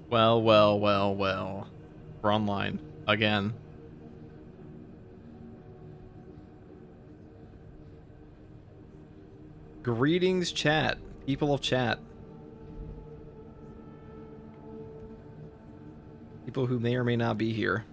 Well, well, well, well. We're online again. Greetings, chat. People of chat. People who may or may not be here.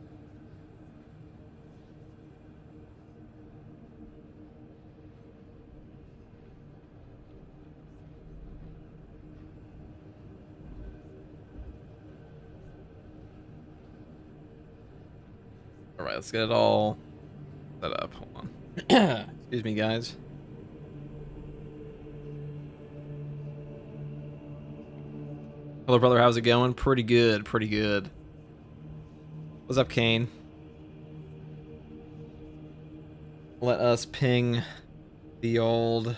Alright, let's get it all set up. Hold on. Excuse me, guys. Hello, brother. How's it going? Pretty good. Pretty good. What's up, Kane? Let us ping the old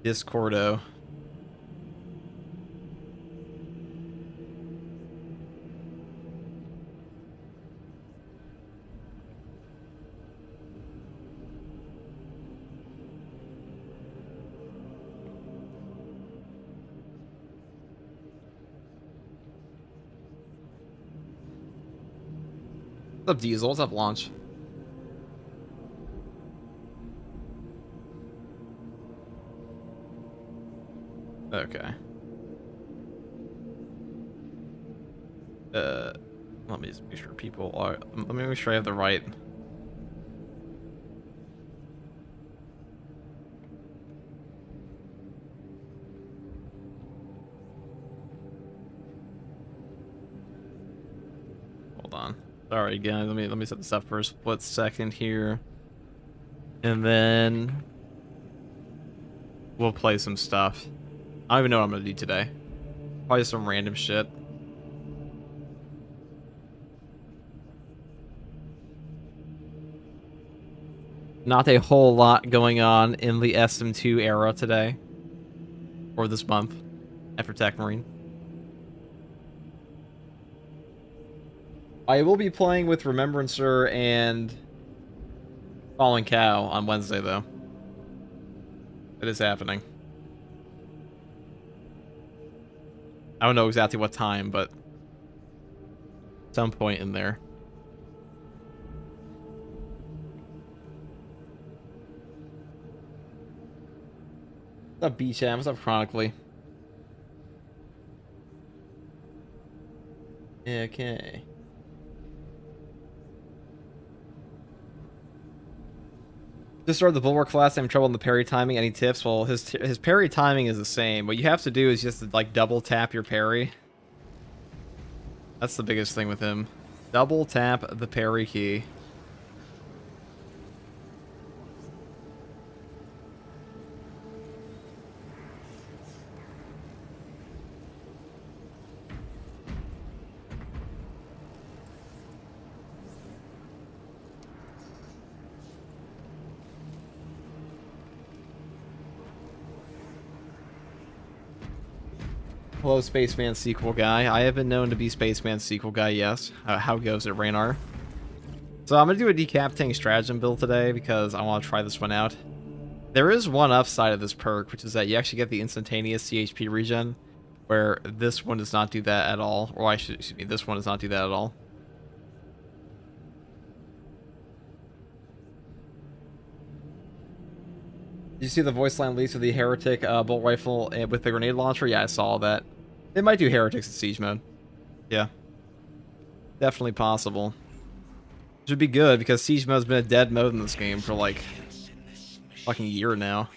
Discordo. What's up, Diesel? What's up, Launch? Okay. Let me just make sure people are... Let me make sure I have the right... Hold on. Sorry, guys. Let me set this up for a split second here. And then... we'll play some stuff. I don't even know what I'm gonna do today. Probably some random shit. Not a whole lot going on in the SM2 era today. Or this month. After Tech Marine. I will be playing with Remembrancer and Fallen Cow on Wednesday, though. It is happening. I don't know exactly what time, but some point in there. What's up, B-Cham? What's up, Chronically? Okay. Just started the Bulwark class. I'm trouble in the parry timing. Any tips? Well, his parry timing is the same. What you have to do is just like double tap your parry. That's the biggest thing with him. Double tap the parry key. Hello, Spaceman sequel guy. I have been known to be Spaceman sequel guy, yes. How goes it, Raynar? So I'm going to do a decapitating stratagem build today because I want to try this one out. There is one upside of this perk, which is that you actually get the instantaneous CHP regen, where this one does not do that at all. Or excuse me, this one does not do that at all. Did you see the voice line leaks of the Heretic bolt rifle with the grenade launcher? Yeah, I saw that. They might do Heretics in Siege mode. Yeah. Definitely possible. Which would be good, because Siege mode has been a dead mode in this game for like fucking a year now.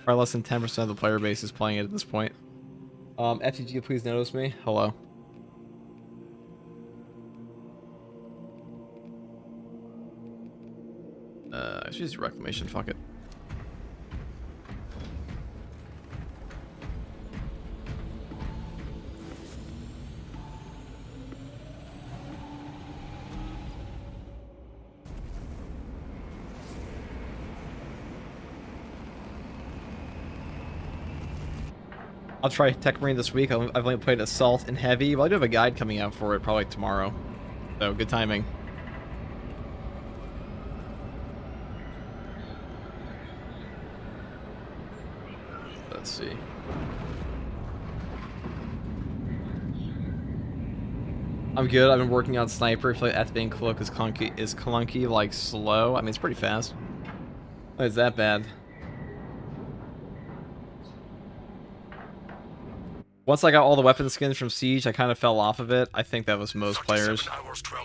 Probably less than 10% of the player base is playing it at this point. FTG, please notice me. Hello. I should use Reclamation, fuck it. I'll try Tech Marine this week. I've only played Assault and Heavy. Well, I do have a guide coming out for it probably tomorrow. So, good timing. Let's see. I'm good. I've been working on sniper. I feel like at being cloak is clunky, like slow. I mean, it's pretty fast. Oh, it's that bad. Once I got all the weapon skins from Siege, I kind of fell off of it. I think that was most players.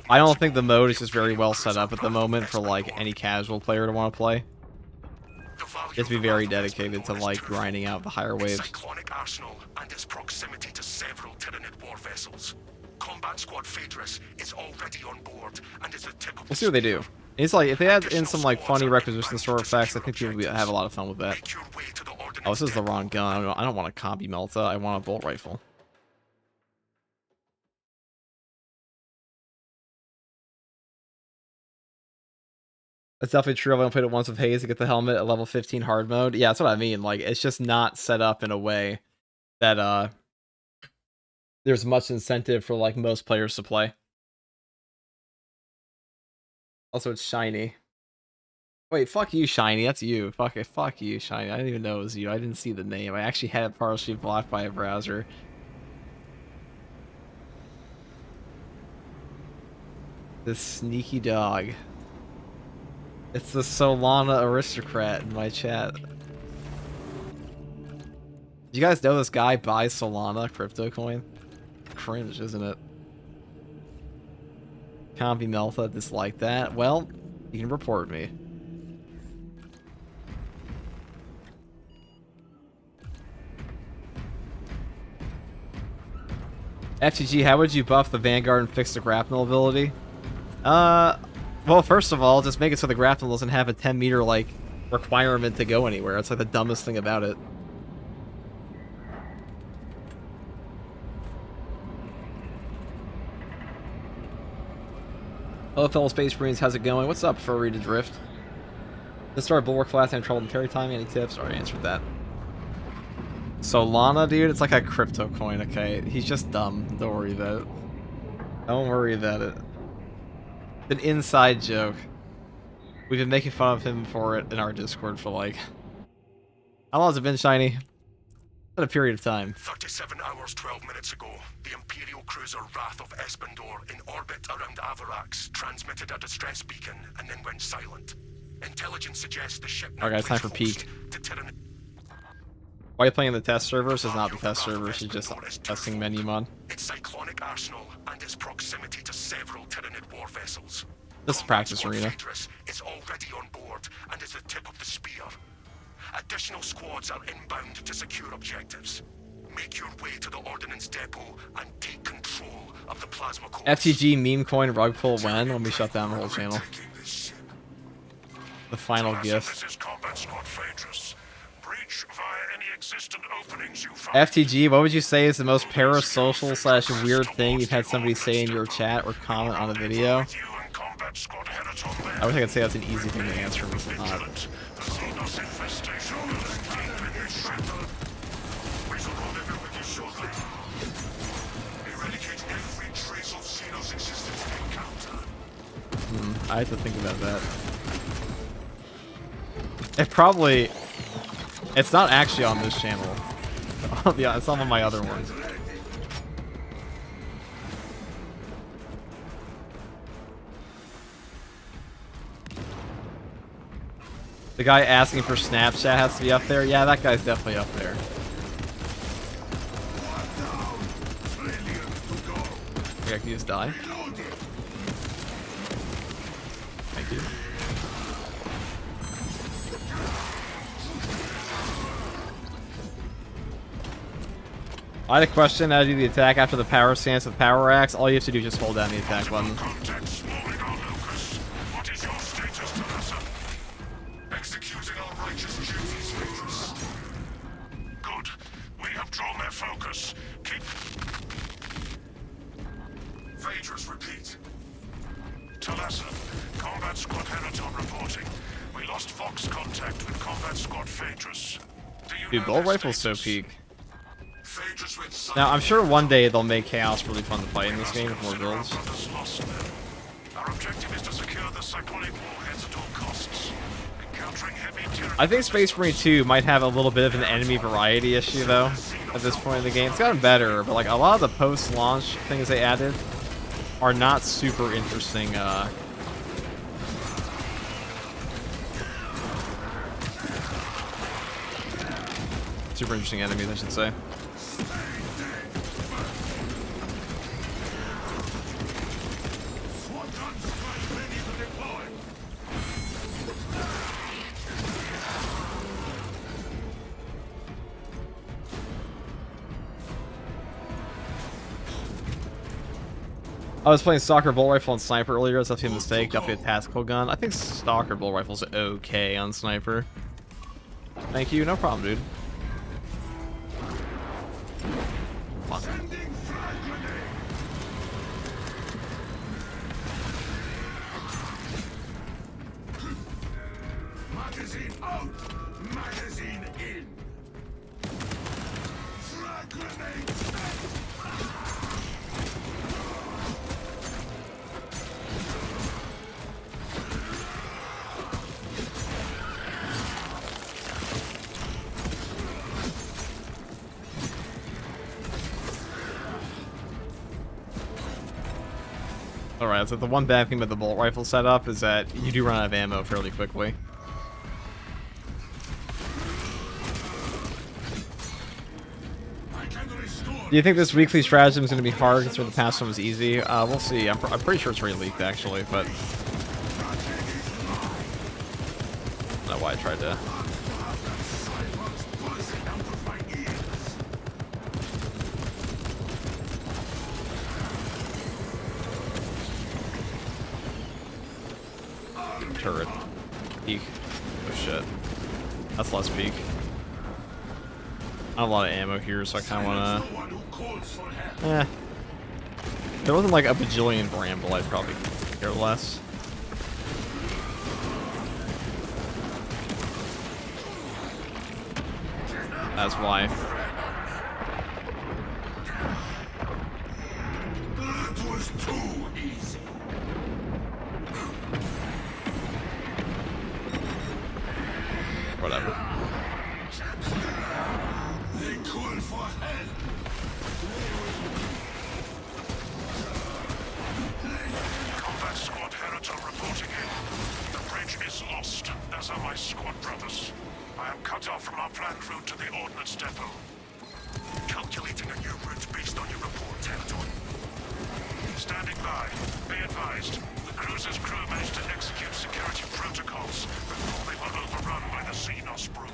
I don't think the mode is just very well set up at the moment for like any casual player to want to play. You have to be very dedicated to like grinding out the higher waves. And its proximity to several Tyranid war vessels. Combat Squad Phaedrus is already on board and is the tip of. We'll see what they do. It's like if they add in some like funny requisition store effects, I think people will have a lot of fun with that. Oh, this is the wrong gun. I don't want a combi melta. I want a bolt rifle. That's definitely true. I've only played it once with Haze to get the helmet at level 15 hard mode. Yeah, that's what I mean. Like, it's just not set up in a way that there's much incentive for like most players to play. Also, it's shiny. Wait, fuck you, shiny. That's you. Fuck you, shiny. I didn't even know it was you. I didn't see the name. I actually had it partially blocked by a browser. This sneaky dog. It's the Solana aristocrat in my chat. Did you guys know this guy buys Solana crypto coin? Cringe, isn't it? Combi Melta, dislike that. Well, you can report me. FTG, how would you buff the Vanguard and fix the grapnel ability? Well, first of all, just make it so the grapnel doesn't have a 10-meter, like, requirement to go anywhere. It's like the dumbest thing about it. Hello, fellow Space Marines. How's it going? What's up, Furry to Drift? This start Bulwark class and trouble in carry time. Any tips? Already answered that. Solana, dude, it's like a crypto coin, okay? He's just dumb. Don't worry about it. Don't worry about it. It's an inside joke. We've been making fun of him for it in our Discord for like... How long has it been, Shiny? It's been a period of time. 37 hours, 12 minutes ago, the Imperial cruiser Wrath of Espandor in orbit around Avarax transmitted a distress beacon and then went silent. Intelligence suggests the ship... Okay, it's time for peak. Why are you playing the test servers? This is not the test servers, it's just testing menu mod. Its cyclonic arsenal and its proximity to several Tyranid war vessels. This is practice arena. Is already on board and is the tip of the spear. Additional squads are inbound to secure objectives. Make your way to the ordnance depot and take control of the plasma core. FTG meme coin rug pull when we shut down the whole channel. The final gift. This is Combat Squad Phaedrus. Breach via any existent openings you find. FTG, what would you say is the most parasocial slash weird thing you've had somebody say in your chat or comment on a video? I wish I could say that's an easy thing to answer, but it's not. I have to think about that. It's not actually on this channel. Yeah, it's on my other ones. The guy asking for Snapchat has to be up there? Yeah, that guy's definitely up there. Okay, I can just die. Thank you. I had a question. How to do the attack after the power stance with power axe? All you have to do is just hold down the attack button. Executing our righteous duties, Phaedrus. Good. We have drawn their focus. Keep... Phaedrus, repeat. Talassa, Combat Squad Heraton reporting. We lost Fox contact with Combat Squad Phaedrus. Dude, bolt rifle's so peak. Now, I'm sure one day they'll make Chaos really fun to fight in this game with more builds. Our objective is to secure the cyclonic warheads at all costs. Encountering heavy Tyranid I think Space Marine 2 might have a little bit of an enemy variety issue, though, at this point in the game. It's gotten better, but like a lot of the post-launch things they added are not super interesting. Super interesting enemies, I should say. I was playing Stalker Bolt Rifle and Sniper earlier. It's definitely a mistake. Definitely a tactical gun. I think Stalker Bolt Rifle's okay on Sniper. Thank you. No problem, dude. Fuck. Magazine out! Magazine in! Frag grenade set! Alright, so the one bad thing about the bolt rifle setup is that you do run out of ammo fairly quickly. Do you think this weekly stratagem is going to be hard considering the past one was easy? We'll see. I'm pretty sure it's already leaked, actually, but... I don't know why I tried to... Turret. Peek. Oh shit. That's less peek. I have a lot of ammo here, so I kind of want to... If there wasn't like a bajillion bramble, I'd probably care less. That's why. That was too easy. Whatever. They call for help. Combat squad Heritor reporting in. The bridge is lost, as are my squad brothers. I am cut off from our planned route to the ordnance depot. Calculating a new route based on your report, Heritor. Standing by. Be advised. The cruiser's crew managed to execute security protocols before they were overrun by the Xenos brood.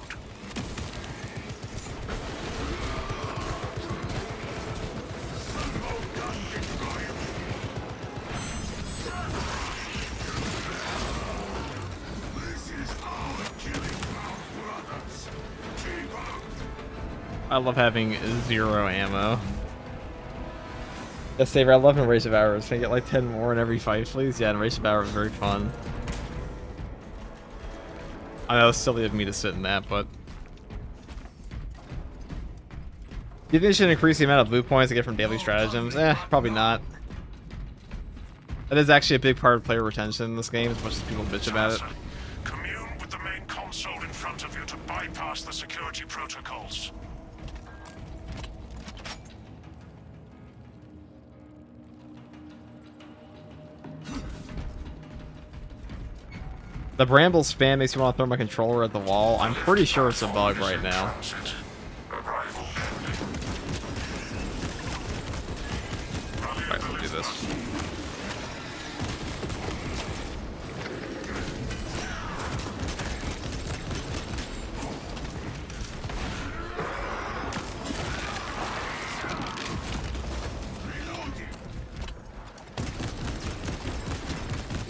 I love having 0 ammo. Yes, Saver, I love Embrace of Hours. Can I get like 10 more in every fight, please? Yeah, Embrace of Hours is very fun. I know it's silly of me to sit in that, but... Do you think it should increase the amount of loot points I get from daily stratagems? Probably not. That is actually a big part of player retention in this game, as much as people bitch about it. Commune with the main console in front of you to bypass the security protocols. The bramble spam makes me want to throw my controller at the wall. I'm pretty sure it's a bug right now. Alright, we'll do this.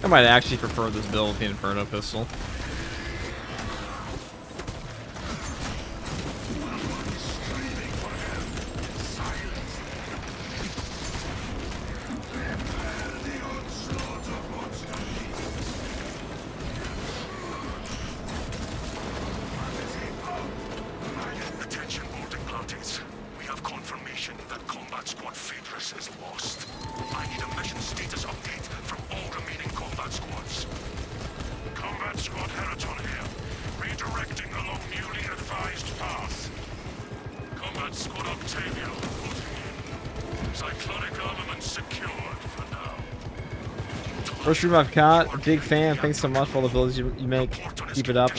I might actually prefer this build with the Inferno pistol. Attention boarding parties. We have confirmation that Combat Squad Phaedrus is lost. I need a mission status update from all remaining combat squads. Combat Squad Heritor here. Redirecting Squad Octavia reporting in. Cyclonic armament secured for now. First stream I've caught. Big fan. Thanks so much for all the builds you make. Keep it up.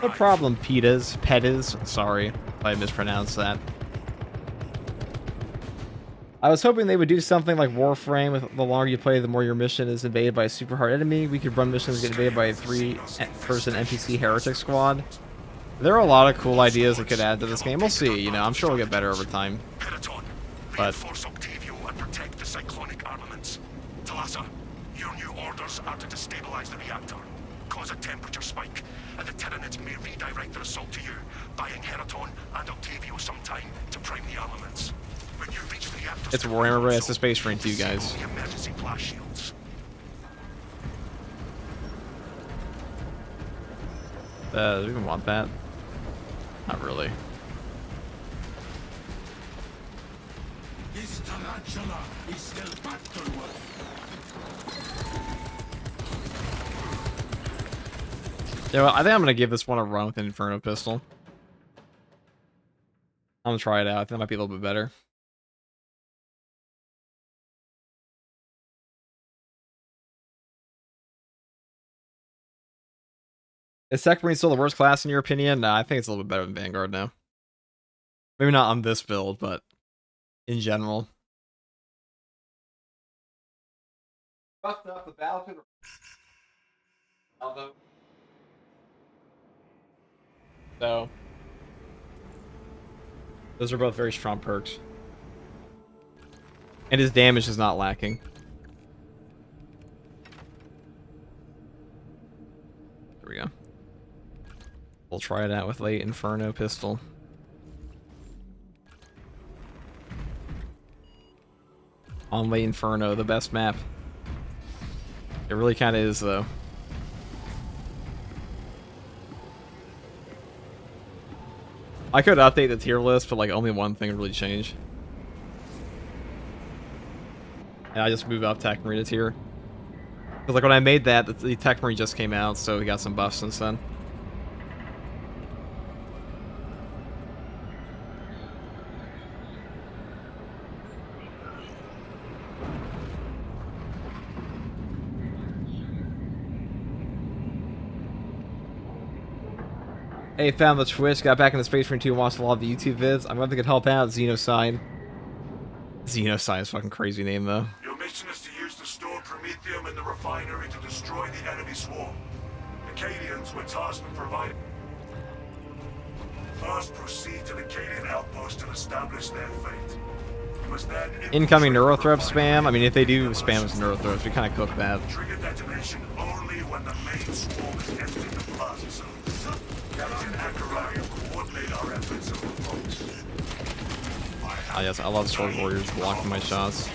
No problem, Petas. Sorry if I mispronounced that. I was hoping they would do something like Warframe. With the longer you play, the more your mission is invaded by a super hard enemy. We could run missions get invaded by a 3-person NPC heretic squad. There are a lot of cool ideas that could add to this game. We'll see. You know, I'm sure it'll get better over time. But Octavio and protect the cyclonic armaments. Talassa, your new orders are to destabilize the reactor, cause a temperature spike, and the Tyranids may redirect their assault to you, buying Heraton and Octavio some time to prime the armaments. When you reach the reactor, it's Warhammer, but it's a Space Marine 2, guys. Emergency flash shields. Do we even want that? Not really. This tarantula is still battle-worthy. Yeah, well, I think I'm gonna give this one a run with an Inferno pistol. I'm gonna try it out. I think that might be a little bit better. Is Sec Marine still the worst class in your opinion? No, I think it's a little bit better than Vanguard now. Maybe not on this build, but in general. Buffed up the Battlefield. So, those are both very strong perks. And his damage is not lacking. There we go. We'll try it out with late Inferno pistol. On late Inferno, the best map. It really kind of is, though. I could update the tier list, but like only one thing would really change. And I just move up Tech Marine to tier. Because like when I made that, the Tech Marine just came out, so we got some buffs since then. Hey, found the Twitch, got back in the Space Marine 2 and watched a lot of the YouTube vids. I'm glad they could help out. Xenocide. Xenocide is a fucking crazy name, though. Your mission is to use the stored Promethium in the refinery to destroy the enemy swarm. The Cadians were tasked with providing. First, proceed to the Cadian outpost and establish their fate. You must then incoming Neurothreat spam. I mean, if they do spam as Neurothreats, we kind of cook that. Trigger detonation only when the main swarm is empty the plaza zone. Captain Ackeriah, coordinate our efforts of repose. Ah, yes, I love Sword Warriors blocking my shots.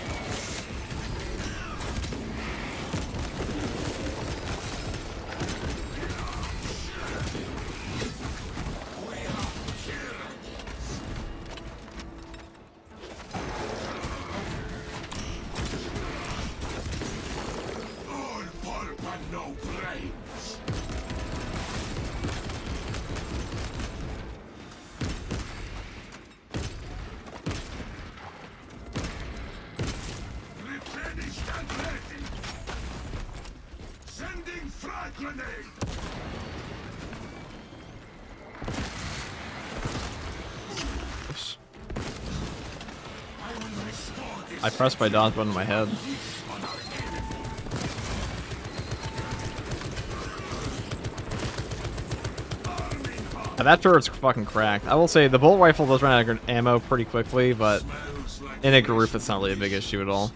I pressed my dodge button in my head. Now that turret's fucking cracked. I will say the bolt rifle does run out of ammo pretty quickly, but in a group it's not really a big issue at all.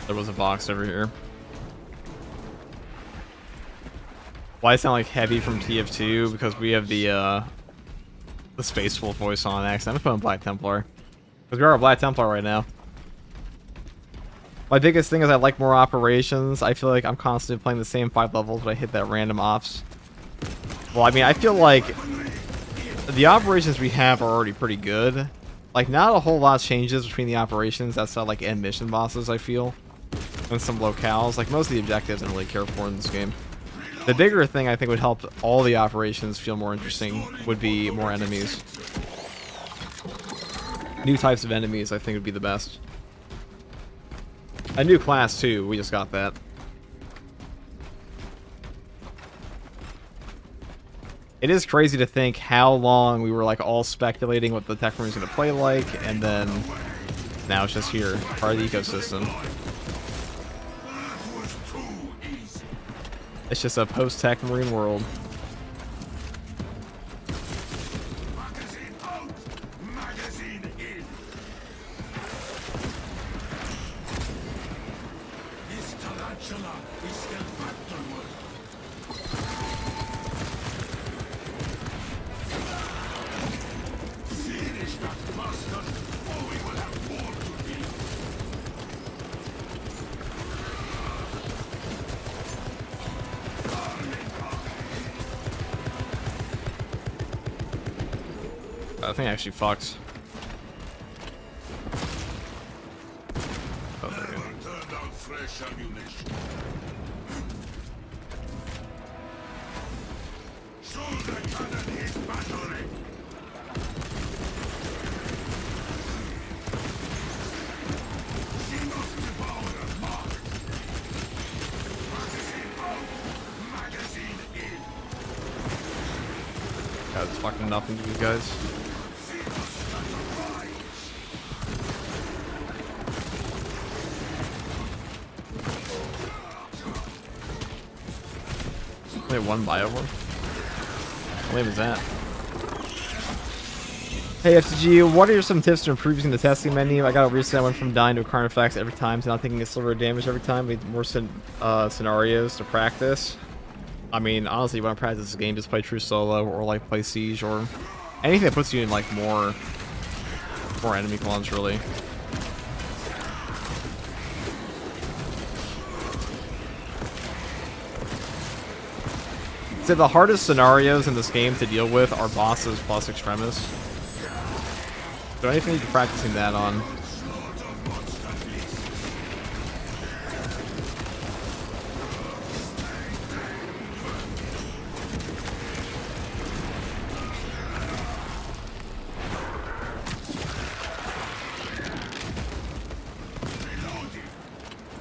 There was a box over here. Why sound like Heavy from TF2? Because we have the Space Wolf voice on accent. I'm gonna put on Black Templar. Because we are a Black Templar right now. My biggest thing is I like more operations. I feel like I'm constantly playing the same 5 levels, but I hit that random ops. Well, I mean, I feel like the operations we have are already pretty good. Like, not a whole lot changes between the operations outside, like, end mission bosses, I feel. And some locales. Like, most of the objectives I don't really care for in this game. The bigger thing I think would help all the operations feel more interesting would be more enemies. New types of enemies, I think, would be the best. A new class, too. We just got that. It is crazy to think how long we were, like, all speculating what the tech room is going to play like, and then now it's just here, part of the ecosystem. It's just a post-tech marine world. I think I actually fucked. Oh, there we go. God, it's fucking nothing to these guys. Only one Biowar? How lame is that? Hey FCG, what are some tips to improving the testing menu? I got recently I went from dying to a Carnifex every time to not taking a silver damage every time. Made more scenarios to practice. I mean, honestly, you want to practice this game, just play True Solo or like play Siege or anything that puts you in like more enemy clones, really. So the hardest scenarios in this game to deal with are bosses plus extremis. So anything you're practicing that on.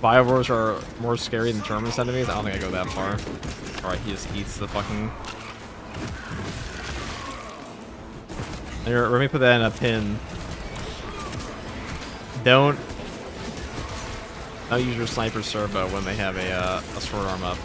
Biowars are more scary than Terminus enemies? I don't think I go that far. Alright, he just eats the fucking... Here, let me put that in a pin. Don't use your sniper servo when they have a sword arm up.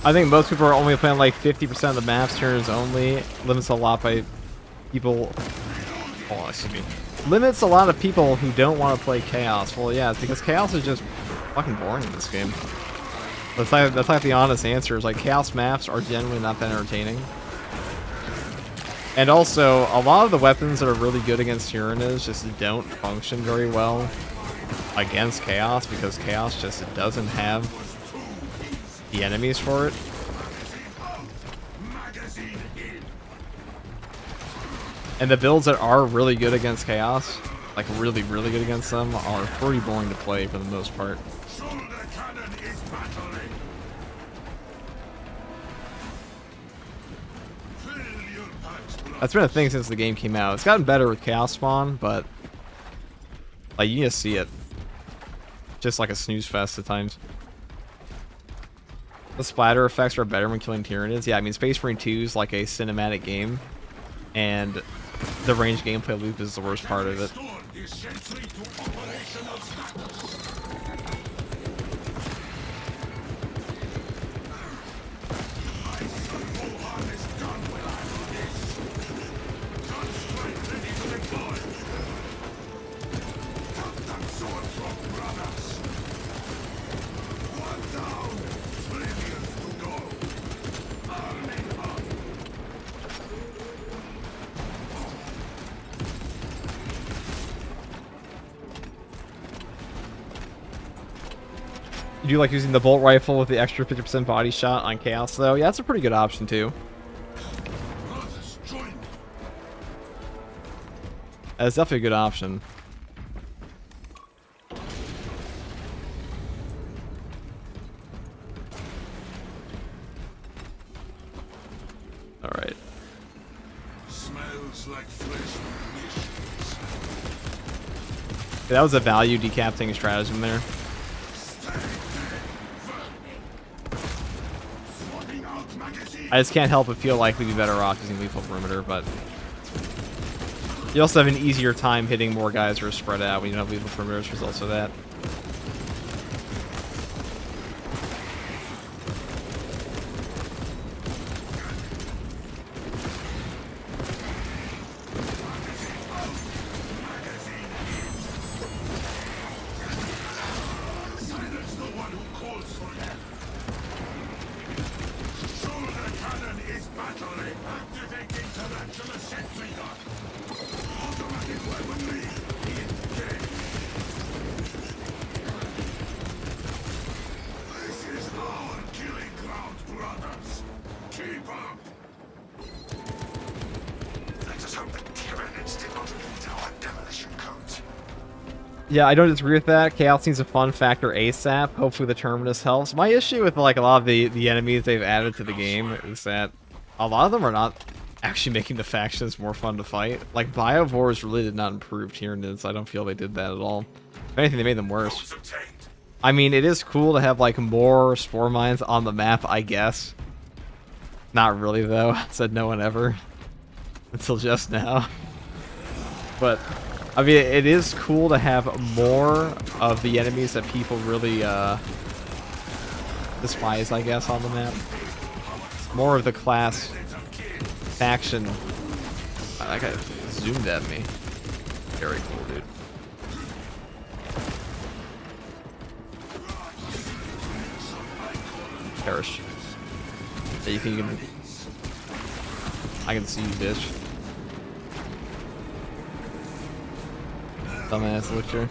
I think most people are only playing like 50% of the maps, turns only. Limits a lot by people. Oh, excuse me. Limits a lot of people who don't want to play Chaos. Well, yeah, it's because Chaos is just fucking boring in this game. That's like the honest answer. Is like Chaos maps are generally not that entertaining. And also, a lot of the weapons that are really good against Tyranids just don't function very well against Chaos because Chaos just doesn't have the enemies for it. And the builds that are really good against Chaos, like really, really good against them, are pretty boring to play for the most part. That's been a thing since the game came out. It's gotten better with Chaos Spawn, but like you just see it. Just like a snooze fest at times. The splatter effects are better when killing Tyranids. Yeah, I mean, Space Marine 2 is like a cinematic game, and the ranged gameplay loop is the worst part of it. You do like using the bolt rifle with the extra 50% body shot on Chaos, though? Yeah, that's a pretty good option, too. That's definitely a good option. Alright. Smells like flesh. That was a value decapitating stratagem there. I just can't help but feel like we'd be better off using lethal perimeter, but you also have an easier time hitting more guys who are spread out when you don't have lethal perimeter as a result of that. Yeah, I don't disagree with that. Chaos needs a fun factor ASAP. Hopefully the Terminus helps. My issue with like a lot of the enemies they've added to the game is that a lot of them are not actually making the factions more fun to fight. Like Biovores really did not improve Tyranids. I don't feel they did that at all. If anything, they made them worse. I mean, it is cool to have like more spore mines on the map, I guess. Not really though. Said no one ever. Until just now. But I mean, it is cool to have more of the enemies that people really despise, I guess, on the map. More of the class faction. That guy zoomed at me. Very cool, dude. Perish. Yeah, you think you can... I can see you, bitch. Dumbass Witcher.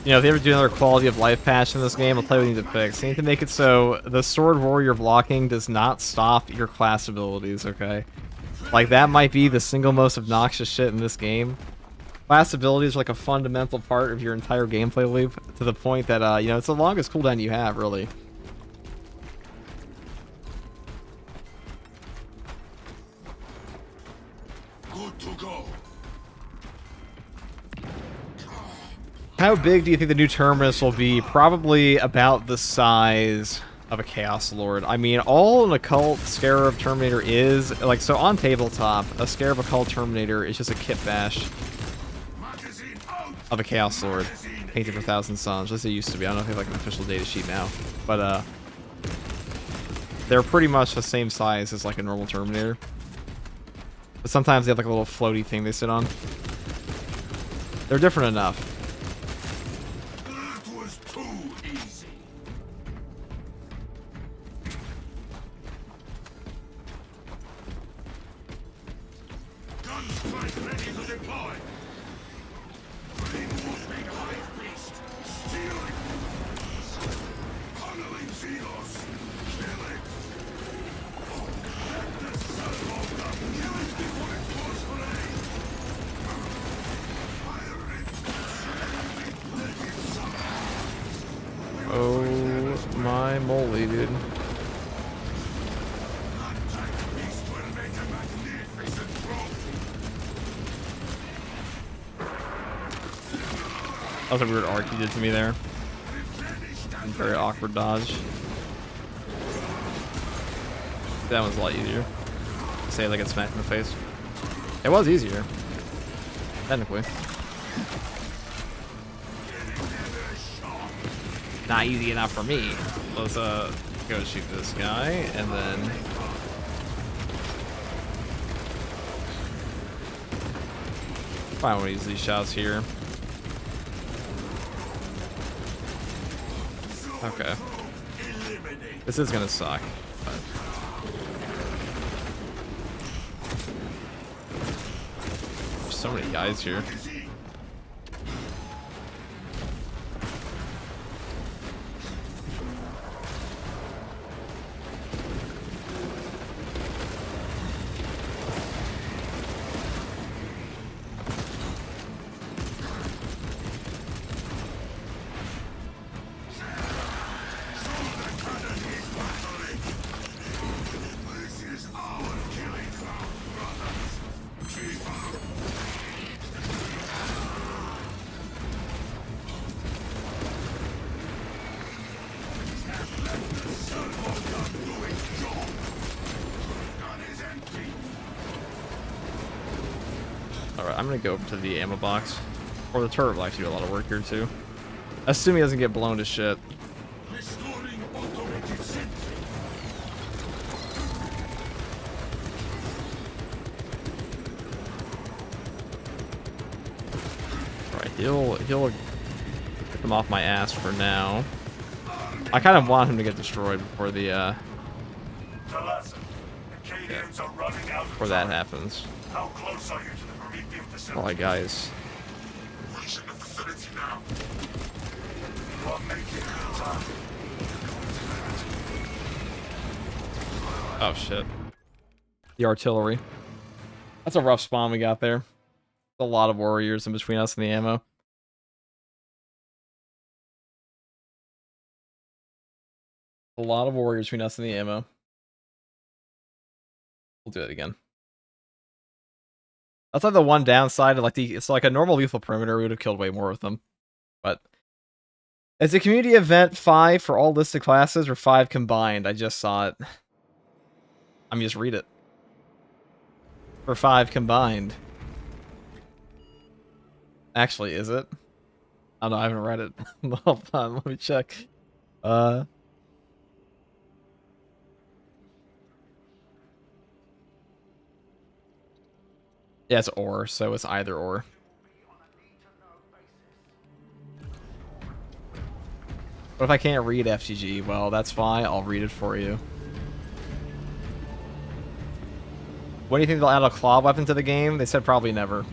You know, if they ever do another quality of life patch in this game, I'll tell you what they need to fix. They need to make it so the sword warrior blocking does not stop your class abilities, okay? Like, that might be the single most obnoxious shit in this game. Class abilities are like a fundamental part of your entire gameplay loop, to the point that, you know, it's the longest cooldown you have, really. Good to go. How big do you think the new Terminus will be? Probably about the size of a Chaos Lord. I mean, all an Occult Scarab Terminator is, like, so on tabletop, a Scarab Occult Terminator is just a kit bash of a Chaos Lord, painted for 1,000 Suns, as it used to be. I don't know if they have, like, an official data sheet now, but, they're pretty much the same size as, like, a normal Terminator. But sometimes they have, like, a little floaty thing they sit on. They're different enough. Holy moly, dude. That was a weird arc he did to me there. Very awkward dodge. That one's a lot easier. Say like it's smacked in the face. It was easier. Technically. Not easy enough for me. Let's go shoot this guy and then find one of these shots here. Okay. This is gonna suck, but there's so many guys here. Alright, I'm gonna go over to the ammo box. Or the turret will actually do a lot of work here too. Assuming he doesn't get blown to shit. Alright, he'll get them off my ass for now. I kind of want him to get destroyed before the before that happens. How close are you to the Promethean facility? Alright, guys. Reaching the facility now. You are making good time. Oh shit. The artillery. That's a rough spawn we got there. A lot of warriors in between us and the ammo. A lot of warriors between us and the ammo. We'll do it again. That's like the one downside. Like it's like a normal lethal perimeter. We would have killed way more with them. But it's a community event 5 for all listed classes or 5 combined. I just saw it. I'm just read it. For 5 combined. Actually, is it? I don't know, I haven't read it. Hold on, let me check. Yeah, it's or, so it's either or. But if I can't read FGG, well, that's fine. I'll read it for you. When do you think they'll add a claw weapon to the game? They said probably never.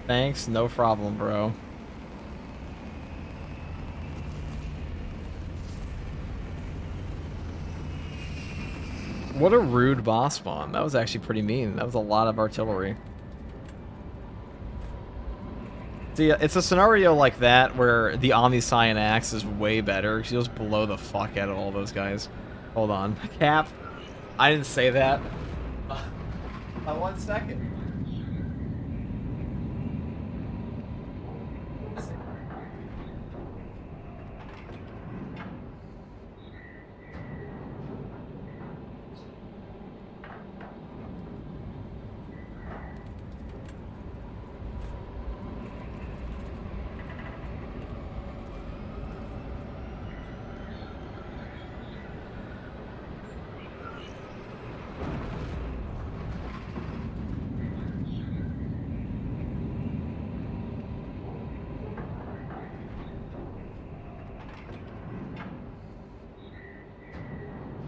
Thanks, no problem, bro. What a rude boss spawn. That was actually pretty mean. That was a lot of artillery. See, it's a scenario like that where the Omniscient Axe is way better. She just blow the fuck out of all those guys. Hold on. Cap, I didn't say that. 1 second.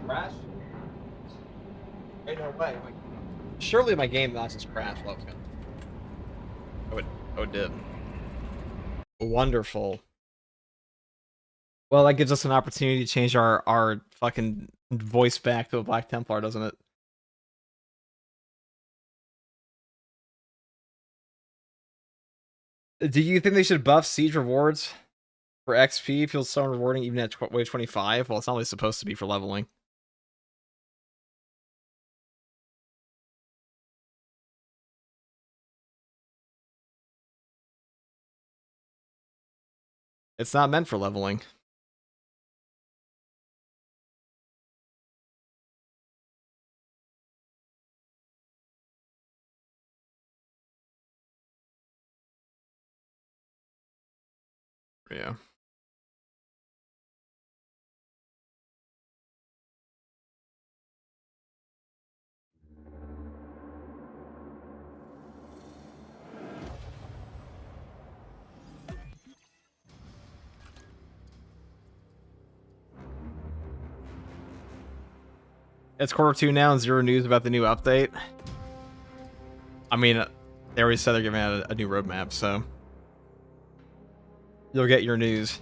Crash? Ain't no way. Like, surely my game not just crashed while I was going. Oh, it did. Wonderful. Well, that gives us an opportunity to change our fucking voice back to a Black Templar, doesn't it? Do you think they should buff siege rewards? For XP, feels so rewarding even at wave 25. Well, it's not really supposed to be for leveling. It's not meant for leveling. Yeah. It's Q2 now and zero news about the new update. I mean, they already said they're giving out a new roadmap, so you'll get your news.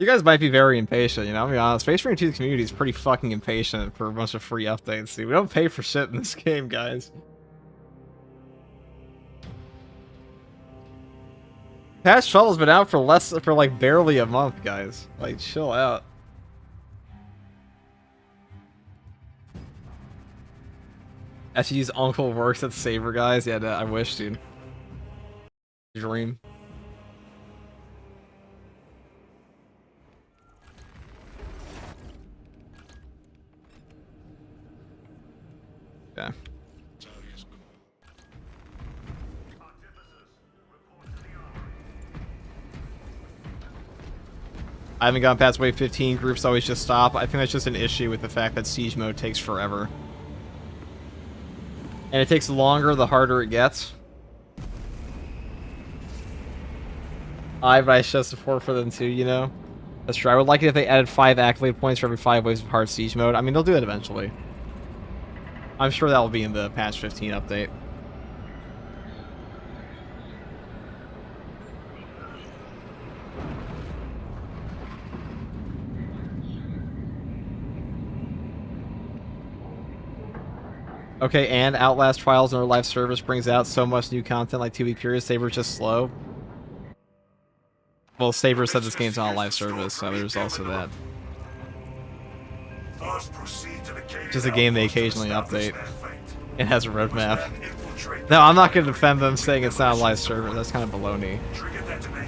You guys might be very impatient, you know? I'll be honest. Space Marine 2 community is pretty fucking impatient for a bunch of free updates. See, we don't pay for shit in this game, guys. Patch 12 has been out for like barely a month, guys. Like, chill out. SG's uncle works at Saber, guys. Yeah, I wish, dude. Dream. Yeah. I haven't gotten past wave 15. Groups always just stop. I think that's just an issue with the fact that siege mode takes forever. And it takes longer the harder it gets. I show support for them too, you know? That's true. I would like it if they added 5 accolade points for every 5 waves of hard siege mode. I mean, they'll do it eventually. I'm sure that will be in the patch 15 update. Okay, and Outlast Trials and our live service brings out so much new content like 2 week periods. Saber's just slow. Well, Saber said this game's not a live service, so there's also that. Just a game they occasionally update. It has a roadmap. No, I'm not going to defend them saying it's not a live service. That's kind of baloney.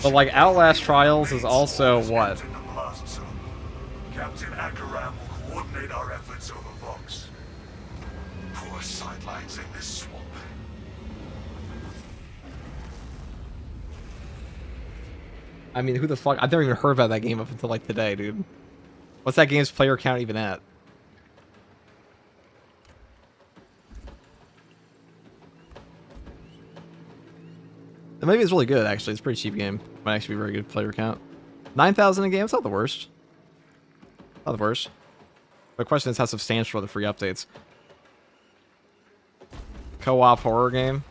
But like Outlast Trials is also what? Captain Akaram will coordinate our efforts over Vox. Poor sidelines in this swamp. I mean, who the fuck? I've never even heard about that game up until like today, dude. What's that game's player count even at? The movie is really good, actually. It's a pretty cheap game. Might actually be a very good player count. 9,000 a game? It's not the worst. Not the worst. The question is how substantial are the free updates? Co-op horror game?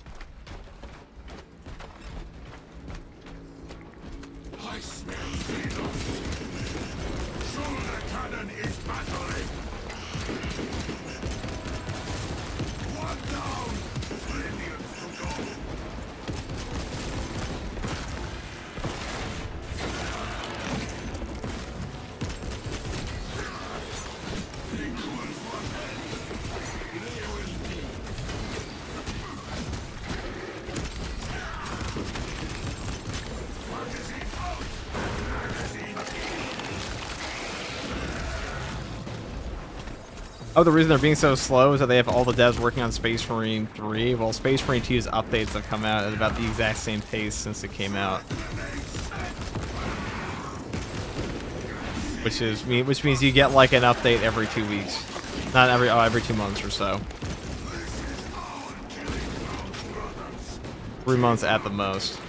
I smell freedom. Shoulder cannon is battling. One down. Brilliant to go. Oh, the reason they're being so slow is that they have all the devs working on Space Marine 3. Well, Space Marine 2's updates have come out at about the exact same pace since it came out. Which means you get like an update every 2 weeks. Not every 2 months or so. 3 months at the most.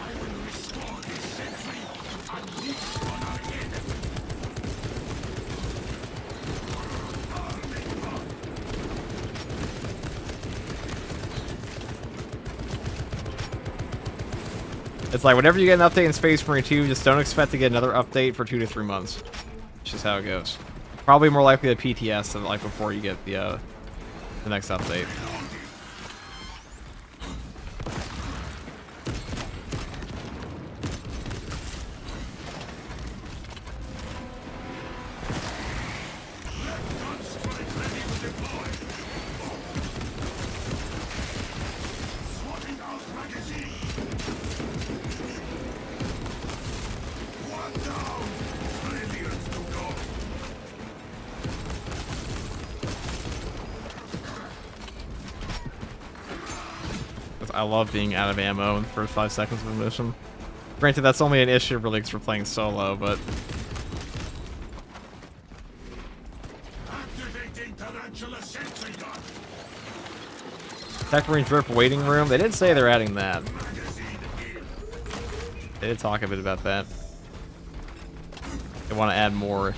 It's like whenever you get an update in Space Marine 2, just don't expect to get another update for 2 to 3 months. It's just how it goes. Probably more likely a PTS than like before you get the next update. I love being out of ammo in the first 5 seconds of a mission. Granted, that's only an issue really because we're playing solo, but... Tech Marine Drip waiting room. They did say they're adding that. They did talk a bit about that. They want to add more.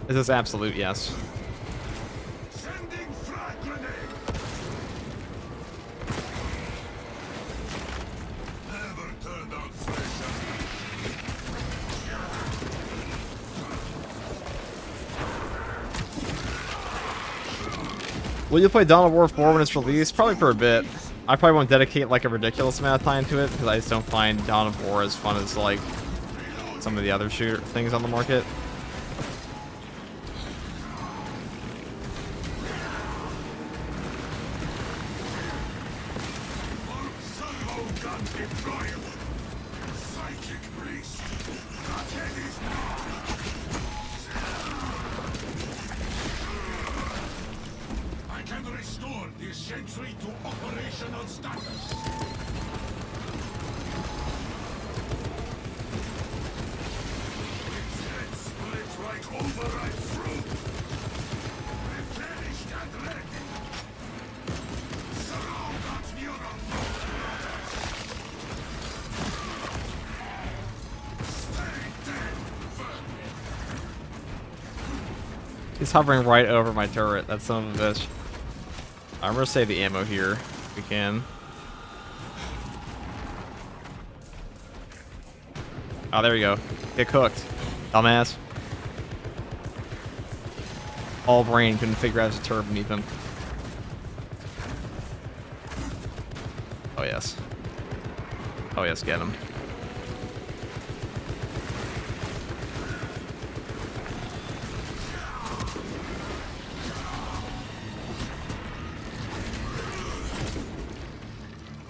This is absolute yes. Will you play Dawn of War 4 when it's released? Probably for a bit. I probably won't dedicate like a ridiculous amount of time to it because I just don't find Dawn of War as fun as like some of the other shooter things on the market. He's hovering right over my turret. That's son of a bitch. I'm gonna save the ammo here if we can. Oh, there you go. Get cooked, dumbass. All brain couldn't figure out there's a turret beneath him. Oh yes. Oh yes, get him.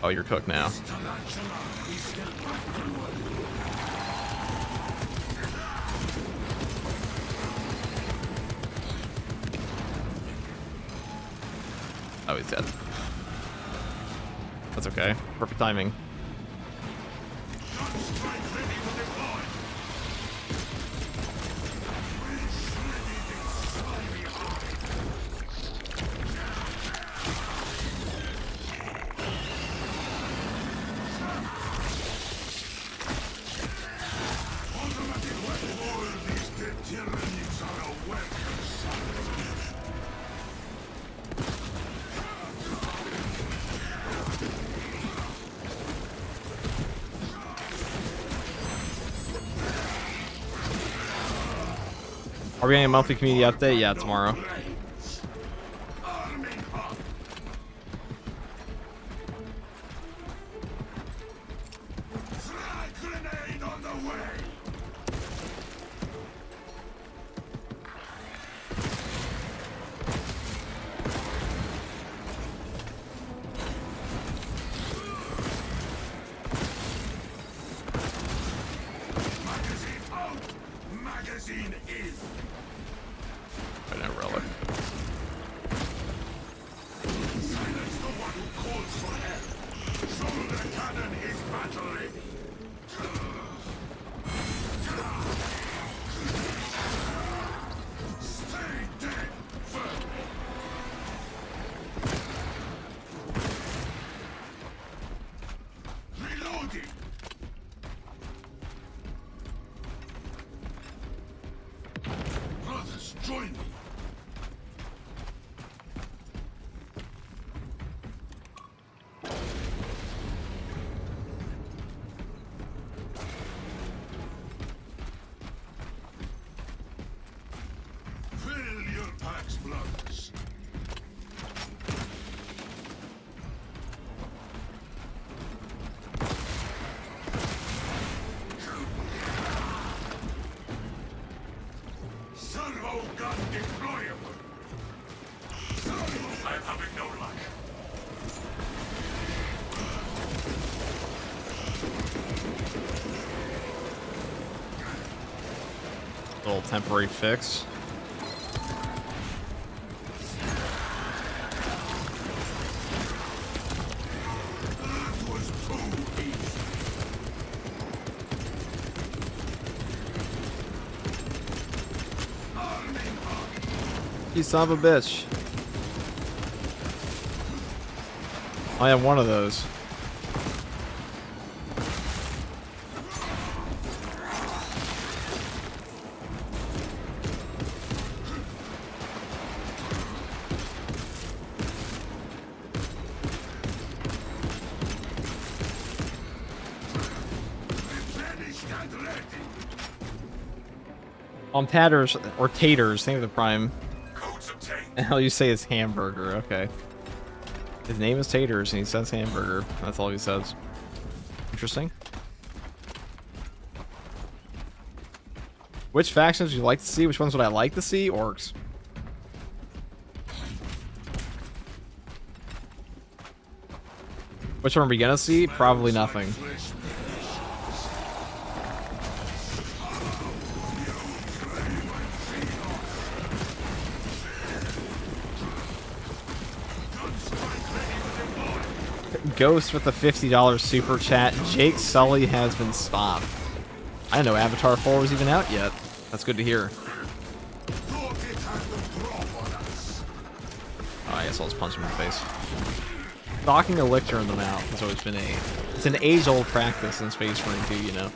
Oh, you're cooked now. Oh, he's dead. That's okay. Perfect timing. Are we getting a monthly community update? Yeah, tomorrow. Little temporary fix. You son of a bitch. I have one of those. On tatters or taters, think of the prime. And how you say it's hamburger, okay. His name is Taters and he says hamburger. That's all he says. Interesting. Which factions would you like to see? Which ones would I like to see? Orcs. Which one are we gonna see? Probably nothing. Ghost with the $50 super chat. Jake Sully has been stopped. I didn't know Avatar 4 was even out yet. That's good to hear. Oh, I guess I'll just punch him in the face. Knocking a lictor in the mouth has always been it's an age-old practice in Space Marine 2, you know.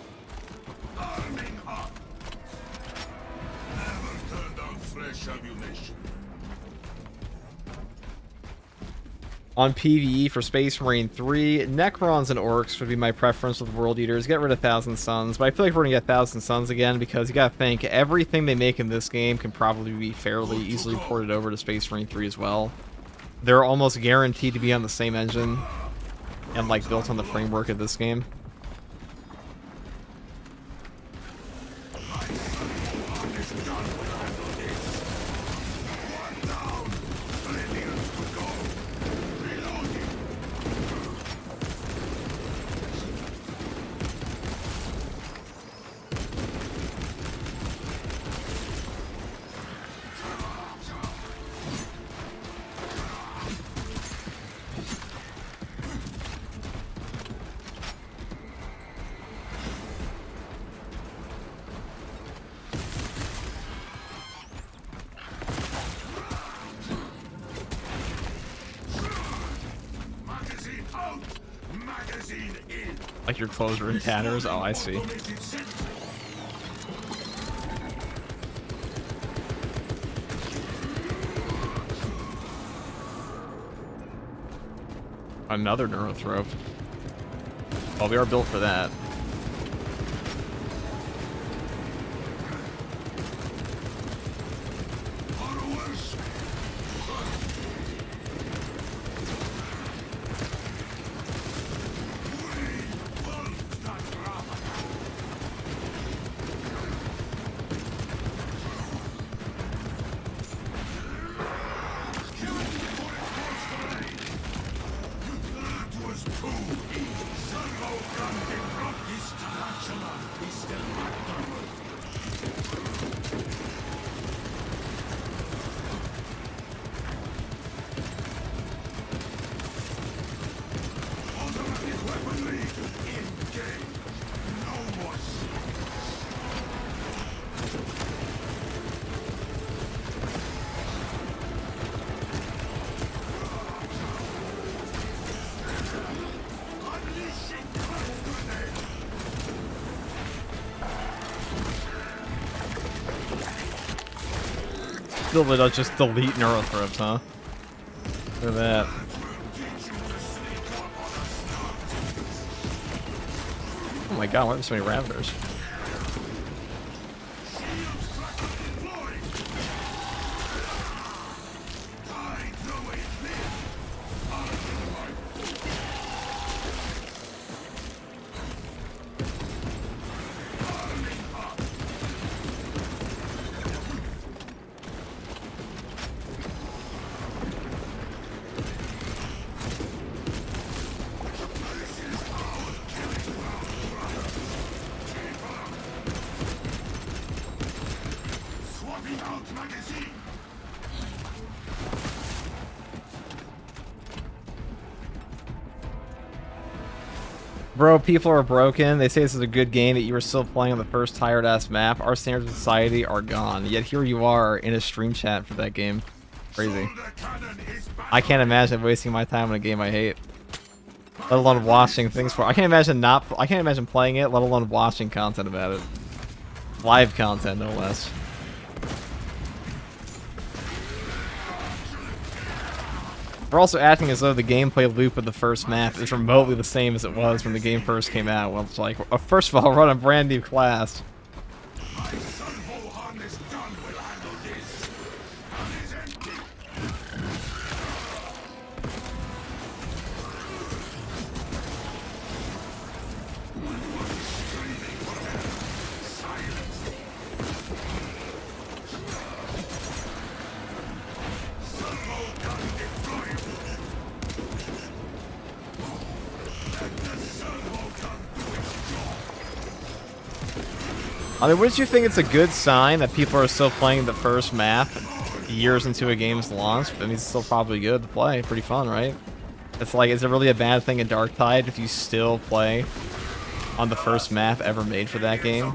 On PvE for Space Marine 3, Necrons and Orcs would be my preference with World Eaters. Get rid of Thousand Suns, but I feel like we're going to get Thousand Suns again because you got to think everything they make in this game can probably be fairly easily ported over to Space Marine 3 as well. They're almost guaranteed to be on the same engine and like built on the framework of this game. Like your clothes are in tatters? Oh, I see. Another Neurothrope. Well, we are built for that. Still, they don't just delete Neurothropes, huh? Look at that. Oh my god, why are there so many Ravagers? Bro, people are broken. They say this is a good game, that you were still playing on the first tired-ass map. Our standards of society are gone. Yet here you are in a stream chat for that game. Crazy. I can't imagine wasting my time on a game I hate. Let alone watching things for. I can't imagine playing it, let alone watching content about it. Live content, no less. We're also acting as though the gameplay loop of the first map is remotely the same as it was when the game first came out. Well, it's like, first of all, run a brand new class. I mean, wouldn't you think it's a good sign that people are still playing the first map years into a game's launch? I mean, it's still probably good to play. Pretty fun, right? It's like, is it really a bad thing in Darktide if you still play on the first map ever made for that game?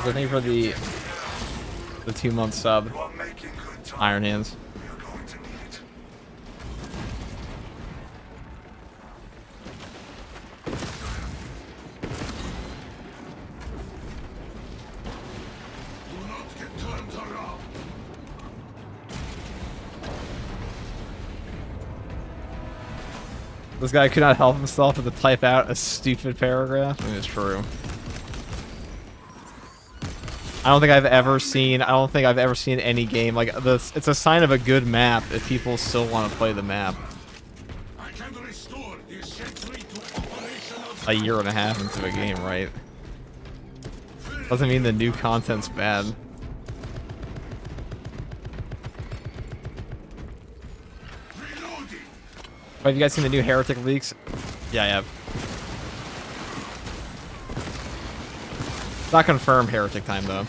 Thank you for the 2-month sub, Iron Hands. This guy could not help himself but to type out a stupid paragraph. I mean, it's true. I don't think I've ever seen any game like this. It's a sign of a good map if people still want to play the map. A year and a half into a game, right? Doesn't mean the new content's bad. Have you guys seen the new Heretic leaks? Yeah, I have. It's not confirmed Heretic time, though.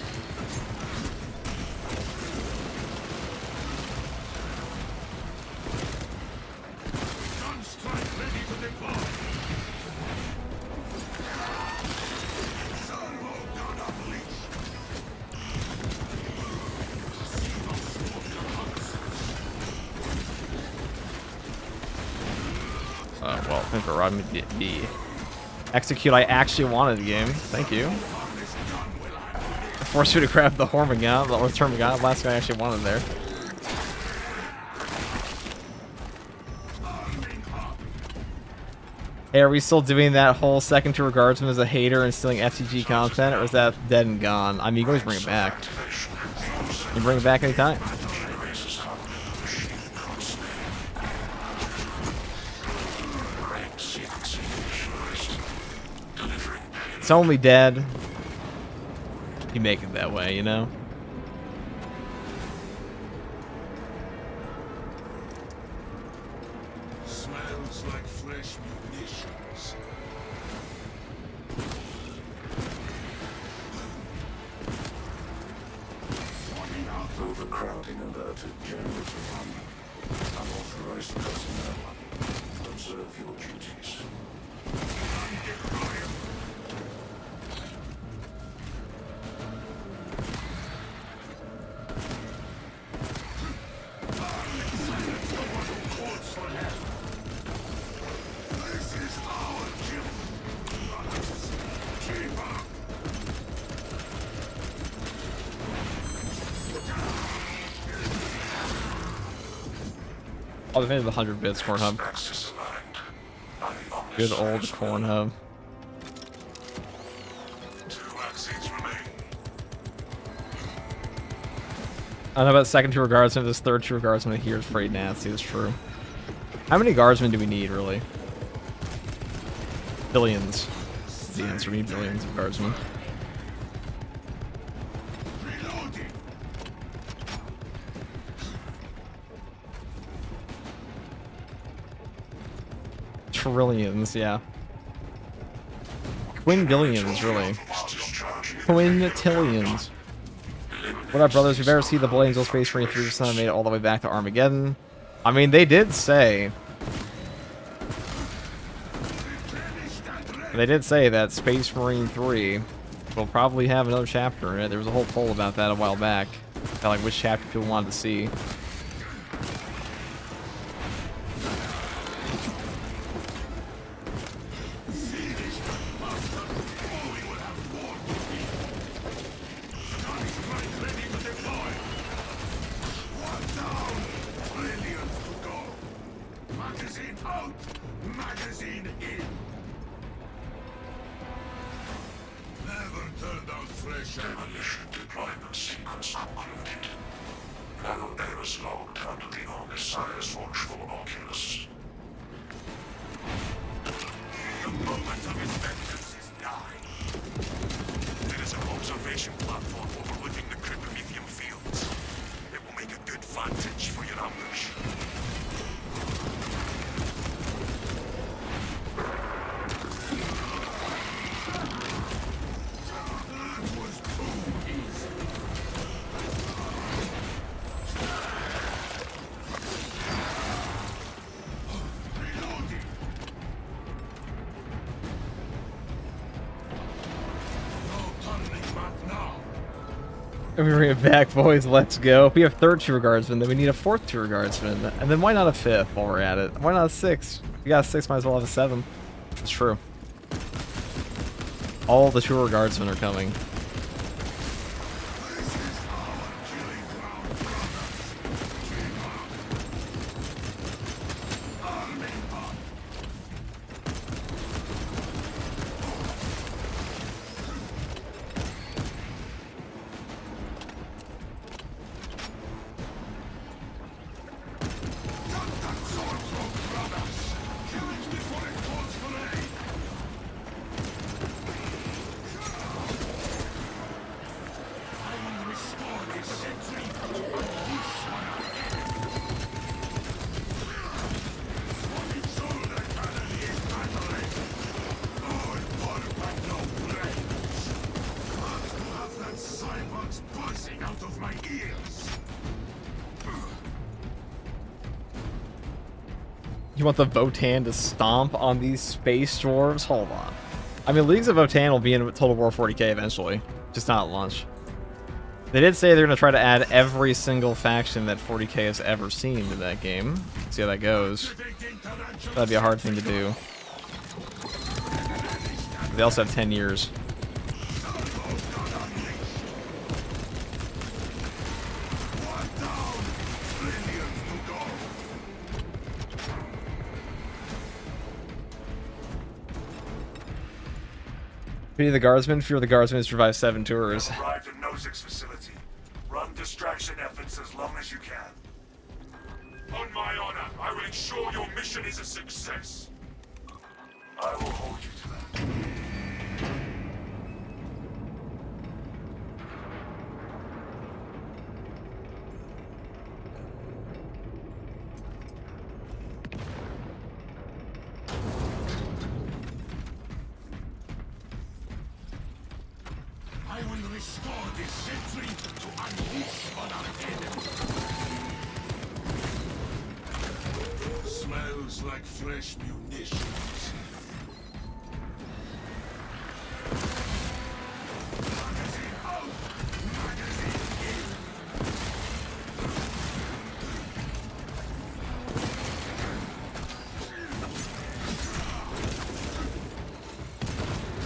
Well, thanks for robbing me the execute. I actually wanted the game. Thank you. I forced you to grab the Hormagon, the Termagon. Last guy I actually wanted there. Hey, are we still doing that whole second tier guardsman as a hater and stealing FTG content, or is that dead and gone? I mean, you can always bring it back. You can bring it back anytime. It's only dead. You make it that way, you know? Smells like fresh munitions. Overcrowding alerted generator 1. Unauthorized personnel. Observe your duties. Oh, they've made the 100 bits corn hub. Good old corn hub. I don't know about second tier guardsman. This third tier guardsman here is pretty nasty. It's true. How many guardsmen do we need, really? Billions. That's the answer. We need billions of guardsmen. Trillions, yeah. Quintillions, really. Quintillions. What up, brothers? We've ever seen the Blade Angel Space Marine 3 Sun made it all the way back to Armageddon. I mean, they did say... that Space Marine 3 will probably have another chapter in it. There was a whole poll about that a while back. About, like, which chapter people wanted to see. We bring it back, boys. Let's go. If we have third tour guardsman, then we need a fourth tour guardsman. And then why not a fifth while we're at it? Why not a sixth? We got a six, might as well have a seven. It's true. All the tour guardsmen are coming. You want the Votan to stomp on these space dwarves? Hold on. I mean, Leagues of Votan will be in Total War 40k eventually, just not at launch. They did say they're going to try to add every single faction that 40k has ever seen to that game. See how that goes. That'd be a hard thing to do. They also have 10 years. Fear the guardsmen. Fear the guardsmen has survived 7 tours. Arrived at Nozik's facility. Run distraction efforts as long as you can. On my honor, I will ensure your mission is a success. I will hold you to that. I will restore this sentry to unleash on our enemy. Smells like fresh munitions. Magazine out! Magazine in!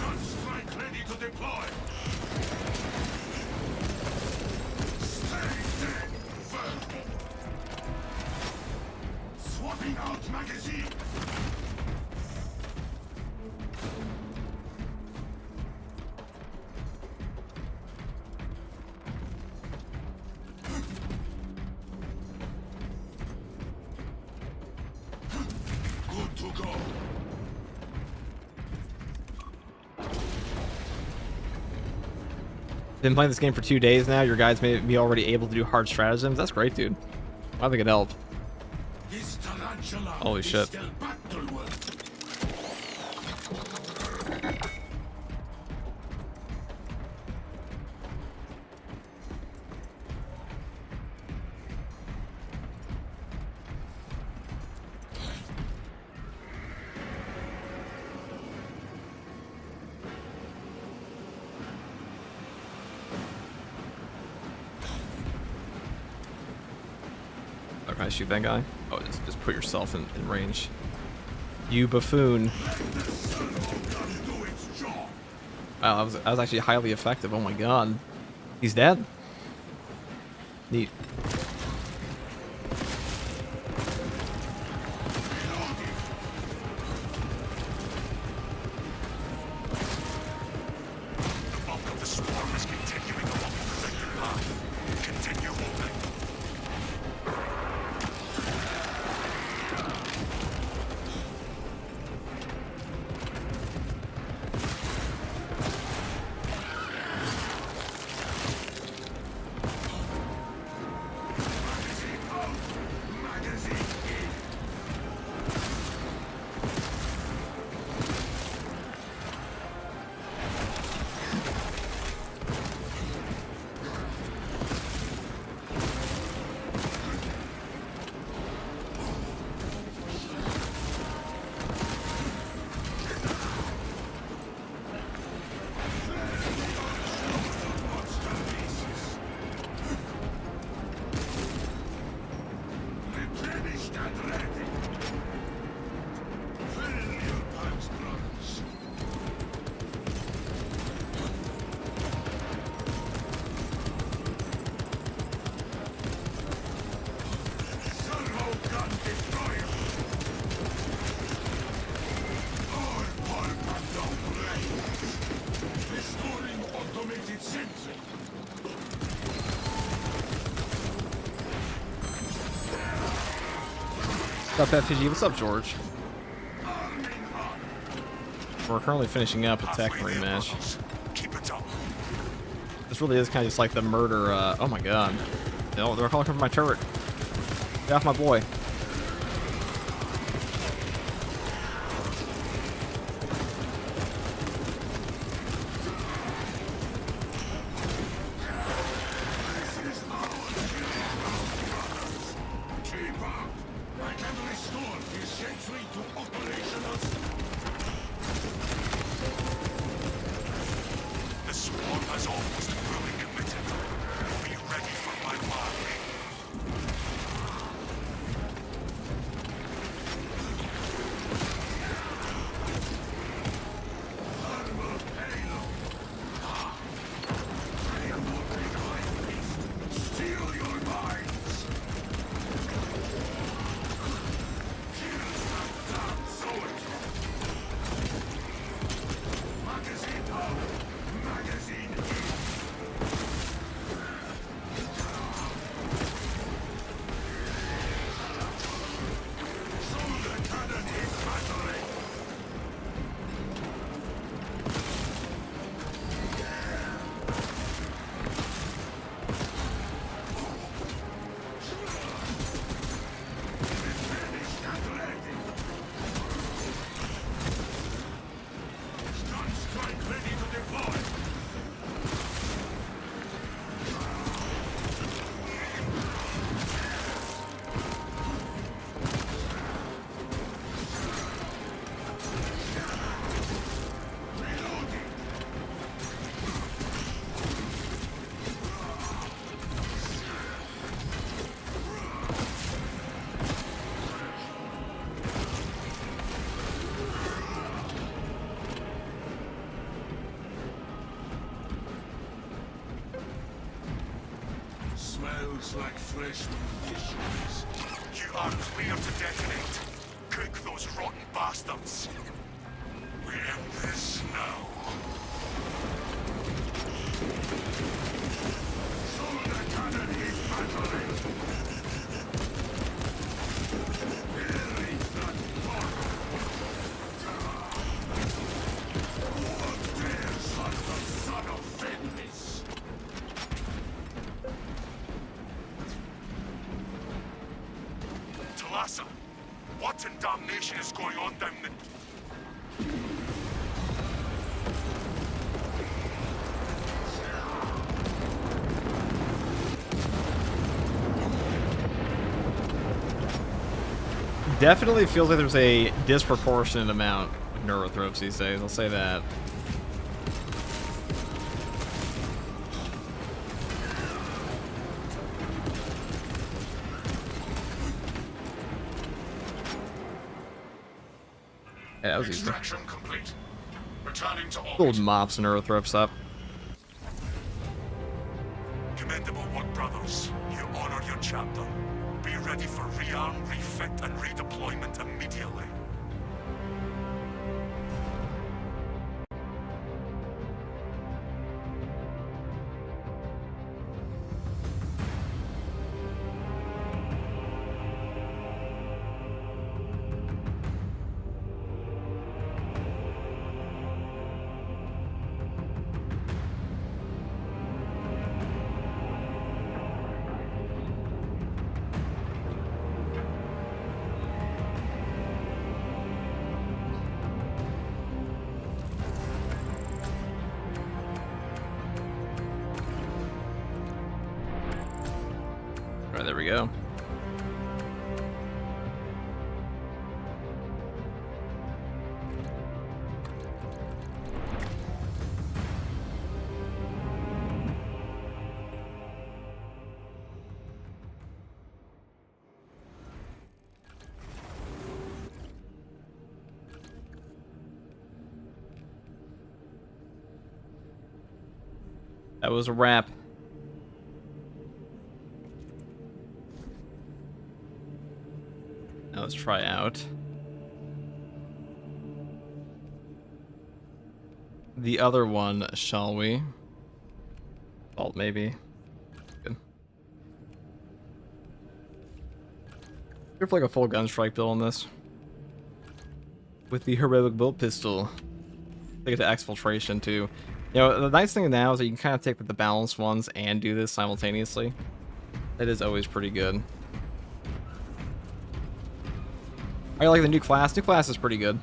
Gunstrike ready to deploy! Swapping out magazine! Good to go. Been playing this game for 2 days now. Your guys may be already able to do hard stratagems. That's great, dude. I think it helped. Holy shit. Can I shoot that guy? Oh, just put yourself in range. You buffoon. Wow, that was actually highly effective. Oh my god. He's dead. Neat. The bulk of the swarm is continuing along the predicted path. Continue holding. What's up, FTG? What's up, George? We're currently finishing up a tech rematch. Keep it up. This really is kind of just like the murder. Oh my god. No, they're calling for my turret. Get off my boy. The swarm has almost fully committed. Be ready for my mark. Steal your minds. Kill that damn soldier. Magazine out. Magazine in. Shoulder cannon is battering. Finished and ready. Stun strike ready to deploy. Reloading. Smells like fresh munitions. You are clear to detonate. Cook those rotten bastards. We end this now. Shoulder cannon is battering. Here is that mark. What dares hunt the son of Fenris? Talassa, what in damnation is going on down the... Definitely feels like there's a disproportionate amount of neurothropes these days. I'll say that. Yeah, that was easy. Extraction complete. Returning to Old orbit. mops and earthrips up. Commendable work, brothers. You honor your chapter. Be ready for rearm, refit, and redeployment immediately. Right, there we go. That was a wrap. Now let's try out the other one, shall we? Vault, maybe. Good. Go for like a full gun strike build on this. With the heroic bolt pistol. Take it to exfiltration too. You know, the nice thing now is that you can kind of take the balanced ones and do this simultaneously. That is always pretty good. I like the new class. New class is pretty good.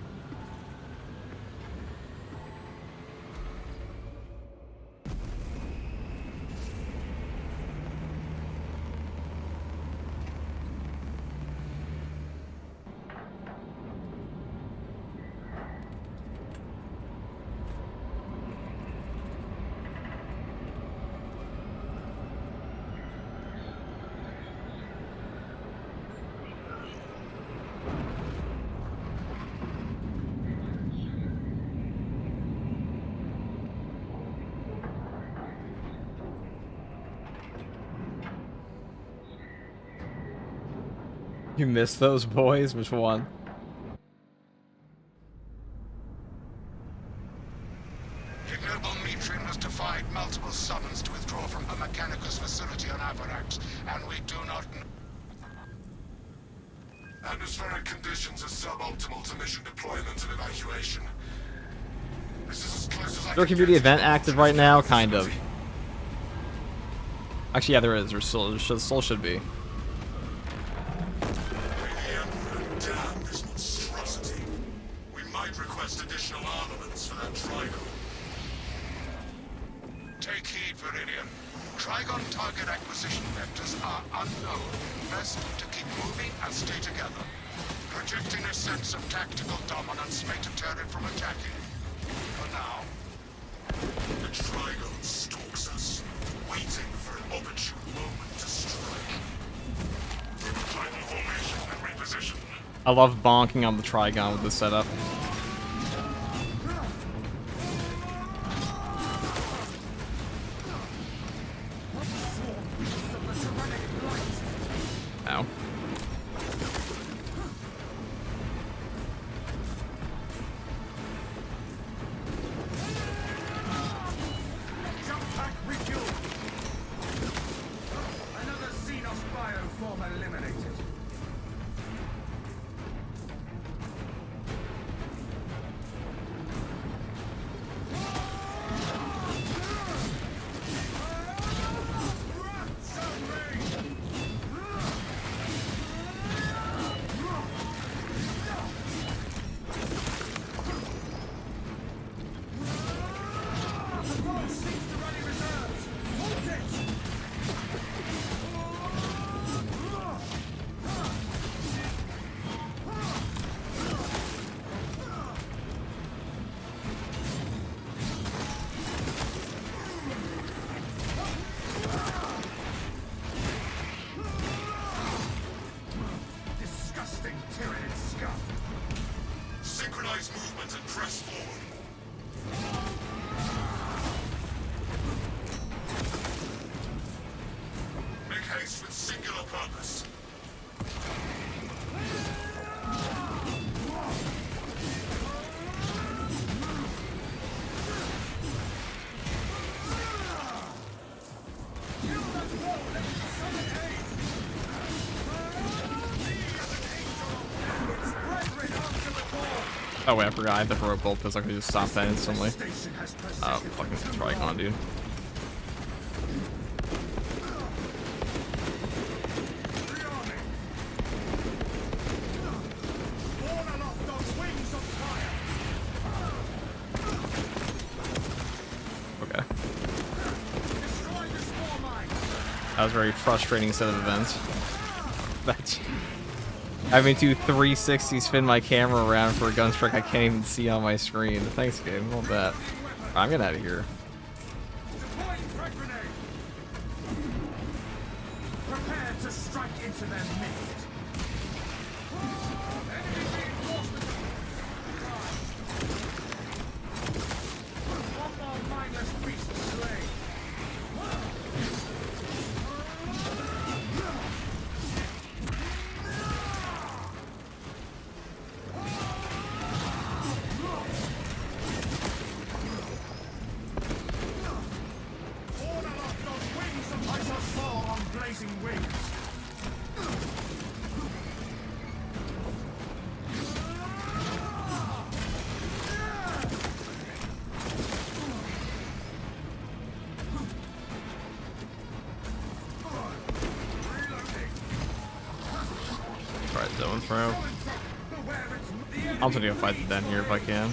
You missed those boys? Which one? Ignoble Metrian has defied multiple summons to withdraw from her Mechanicus facility on Avarax, and we do not know. Atmospheric conditions are suboptimal to mission deployment and evacuation. This is as close as I Is there a can community get to event the active right now? Kind of. Actually, yeah, there is. There still should be. Damn this monstrosity. We might request additional armaments for that Trigon. Take heed, Viridian. Trigon target acquisition vectors are unknown. Best to keep moving and stay together. Projecting a sense of tactical dominance may deter it from attacking. For now, the Trigon stalks us, waiting for an opportune moment to strike. Final formation and reposition. I love bonking on the Trigon with this setup. Ow. Jump pack refueled. Another Xenos bioform eliminated. Disgusting Tyranid scum. Synchronized Oh wait, I forgot. I have the heroic bolt because I can just stop that instantly. Oh, fucking Trigon, dude. Okay. That was a very frustrating set of events. That's having to 360 spin my camera around for a gun strike I can't even see on my screen. Thanks, game. Love that. I'm getting out of here. Prepare to strike into their midst. One more mindless beast slain. Alright, zone throw. I'm gonna go fight the den here if I can.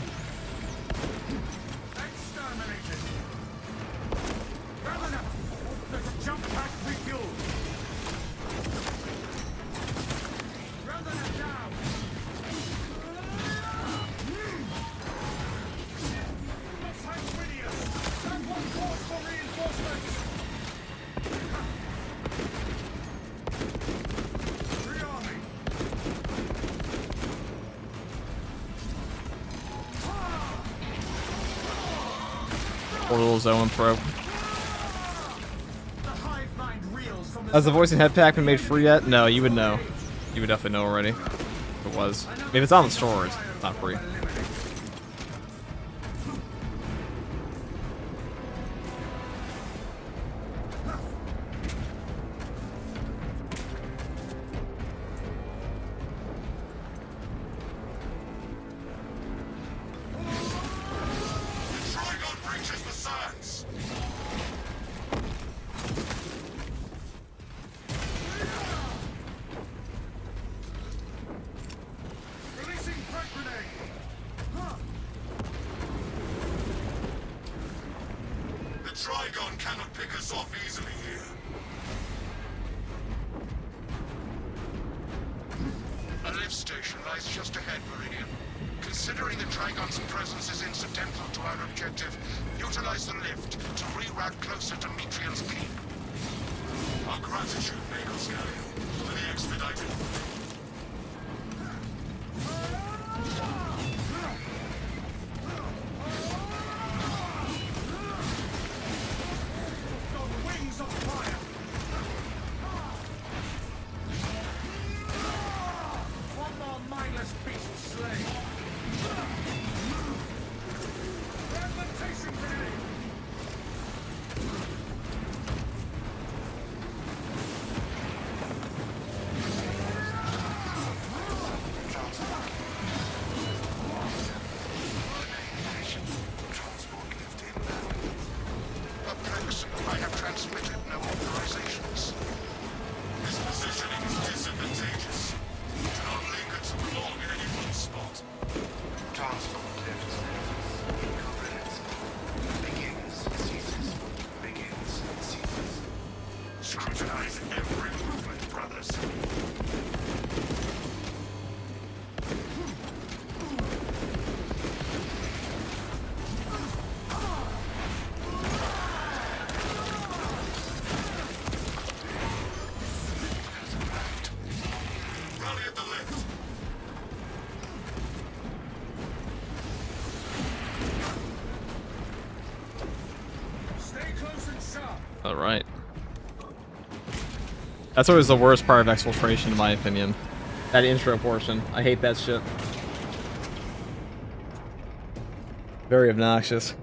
Portal zone throw. Has the voicing head pack been made free yet? No, you would know. You would definitely know already. If it was. I mean, if it's on the store, it's not free. Trigon cannot pick us off easily here. A lift station lies just ahead, Meridian. Considering the Trigon's presence is incidental to our objective, utilize the lift to reroute closer to Metrian's keep. Our gratitude, Bagel Scallion, for the expedited. I have transmitted no authorizations. This positioning is disadvantageous. Do not linger too long in any one spot. Transport lift status. Begins, ceases. Begins, ceases. Scrutinize every movement, brothers. Alright. That's always the worst part of exfiltration, in my opinion. That intro portion. I hate that shit. Very obnoxious.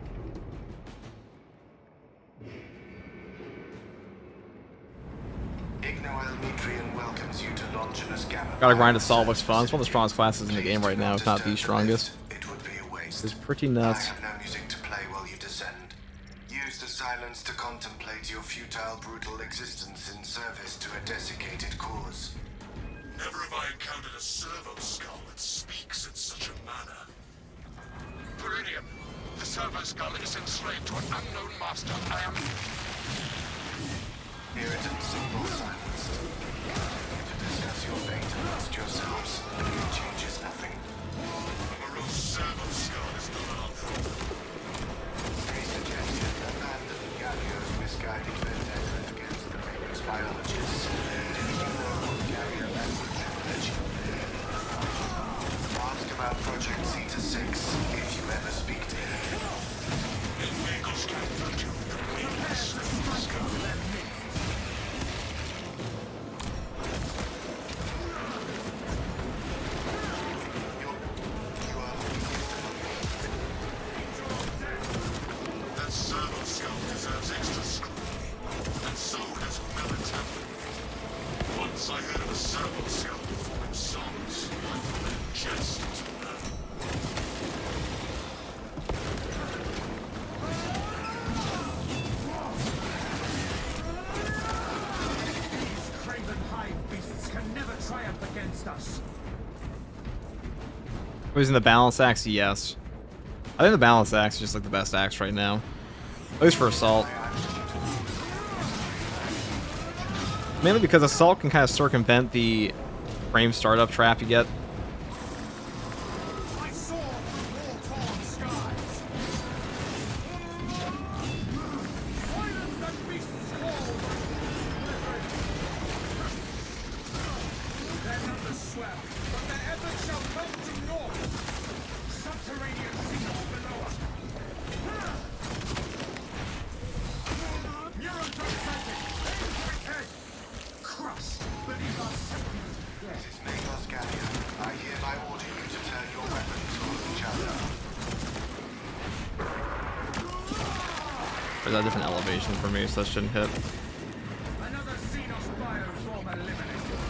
Gotta grind to solve what's fun. It's one of the strongest classes in the game right now, if not the strongest. is pretty nuts. I have no music to play while you descend. Use the silence to contemplate your futile, brutal existence in service to a desiccated cause. Never have I encountered a servo skull that speaks in such a manner. Peridium, the servo skull is enslaved to an unknown master. I am... Irritant signal silenced. Continue to discuss your fate amongst yourselves. It changes nothing. A morose servo skull is not our problem. A suggestion abandon Gallio's misguided vendetta against the famous biologists. Did you know what Gallio language? Ask about Project Zeta-6 if you ever speak to him. In Vegas can find you the weakness of the skull. That servo skull deserves extra scrutiny, and so has militarily. Once I heard of a servo skull performing songs, I thought it just to learn. These craven hive beasts can never triumph against us. Using the balance axe, yes. I think the balance axe is just like the best axe right now. At least for assault. Mainly because assault can kind of circumvent the frame startup trap you get. I saw the war-torn skies. Silence that beast's call. Their numbers swell, but their efforts shall come to naught. Subterranean seas below us. Neurons are excited. Aim for its head. Crush beneath our sacred. This is Magos Gallio. I hereby order you to turn your weapons on each other. Or is that a different elevation for me, so that shouldn't hit. Another Xenos bioform eliminated.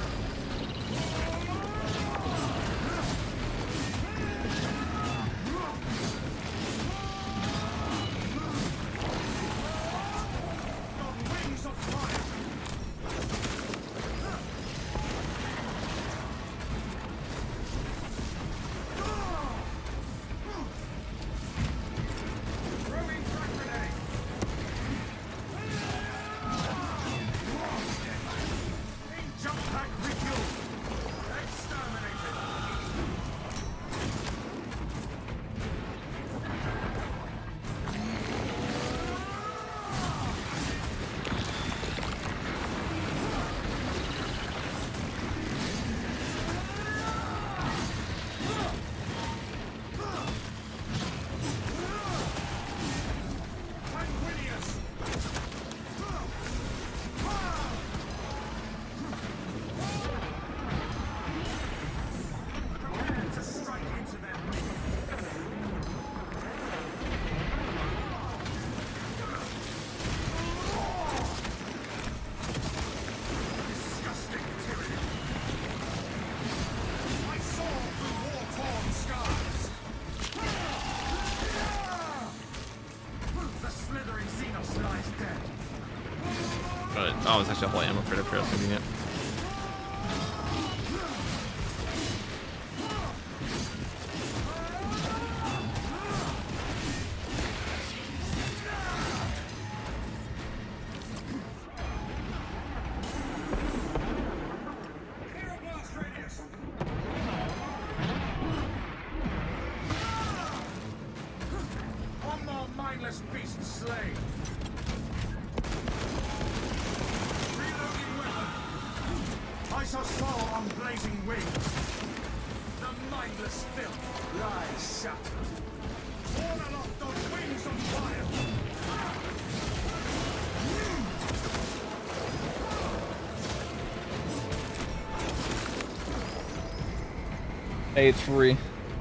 On wings of fire. Throwing frag grenade. Jump pack refueled. Exterminated. Sanguinius. Prepare to strike into their midst. Disgusting tyranny. I saw the war-torn skies. The slithering Xenos lies dead. But, oh, it's actually a whole ammo credit for us convenient. Aeroblast radius. One more mindless beast slain. Reloading weapon. I shall soar on blazing wings. The mindless filth lies shattered. Borne aloft on wings of fire. Hey, it's free.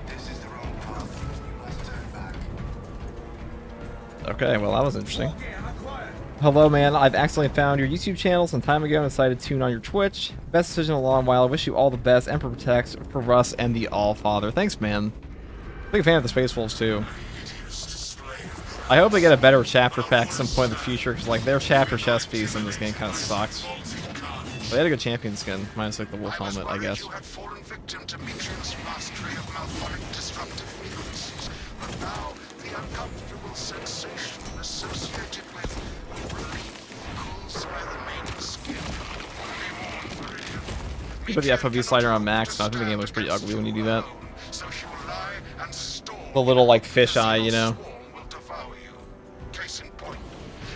This is the wrong path. You must turn back. Okay, well that was interesting. Gear acquired. Hello, man. I've accidentally found your YouTube channel some time ago and decided to tune on your Twitch. Best decision in a long while. I wish you all the best. Emperor protects for Russ and the All-Father. Thanks, man. Big fan of the Space Wolves too. I hope they get a better chapter pack at some point in the future, because like their chapter chest piece in this game kind of sucks. But they had a good champion skin, minus like the wolf helmet, I guess. You had fallen victim to Mitrian's mastery of malphonic disruptive frequencies, but now the uncomfortable sensation associated with relief cools my remaining skin. You put the FOV slider on max, but I think the game looks pretty ugly when you do that. So she will lie and storm. The little like fish eye, you know. Will devour you. Case in point,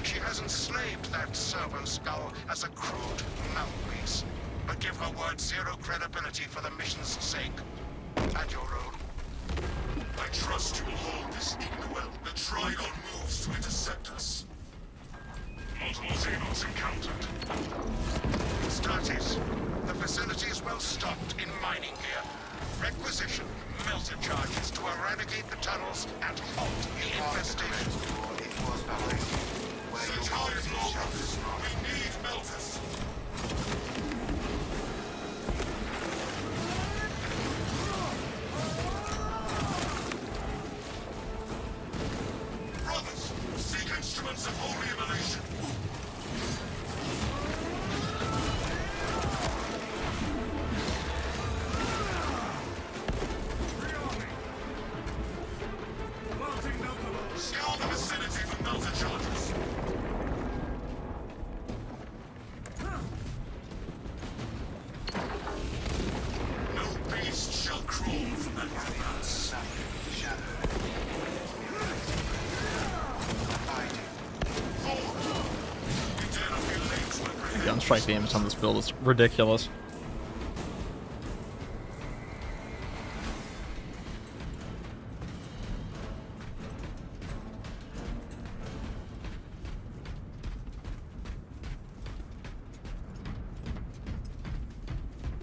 she has enslaved that servo skull as a crude mouthpiece. But give her word zero credibility for the mission's sake. And your own. I trust you will hold this well. The Trigon moves to intercept us. Multiple Xenos encountered. Stratis, the facility is well stocked in mining gear. Requisition melter charges to eradicate the tunnels and halt the infestation. Search hard as low. We need melters. Brothers, seek instruments of holy emanation. Scour the vicinity for melter charges. No beast shall crawl from that crevasse. We dare not be late to apprehend. Gunstrike damage on this build is ridiculous.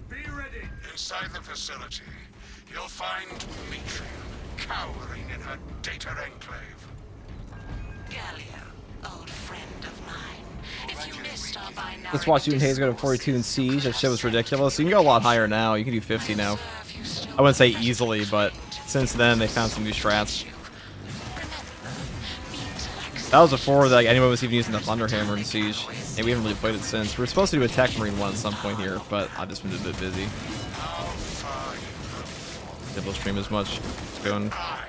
Be ready. Inside the facility, you'll find Mitrian cowering in her data enclave. Gallia, old friend of mine. If you missed our binary Let's watch you and Hayes go to 42 in Siege. That shit was ridiculous. You can go a lot higher now. You can do 50 now. I wouldn't say easily, but since then they found some new strats. That was before like anyone was even using the Thunderhammer in Siege, and we haven't really played it since. We were supposed to do a Tech Marine one at some point here, but I've just been a bit busy. How far you have fallen. Didn't stream as much. It's going. I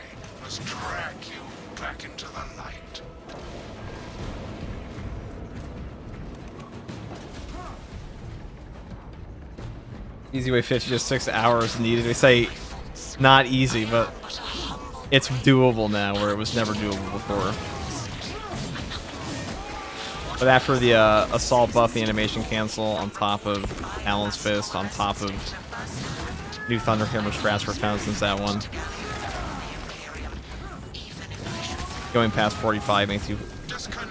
must drag you back into the light. Easy way 50, just 6 hours needed. We say not easy, but it's doable now, where it was never doable before. But after the assault buff, the animation cancel, on top of Alan's Fist, on top of new Thunderhammer strats were found since that one. Going past 45 ain't too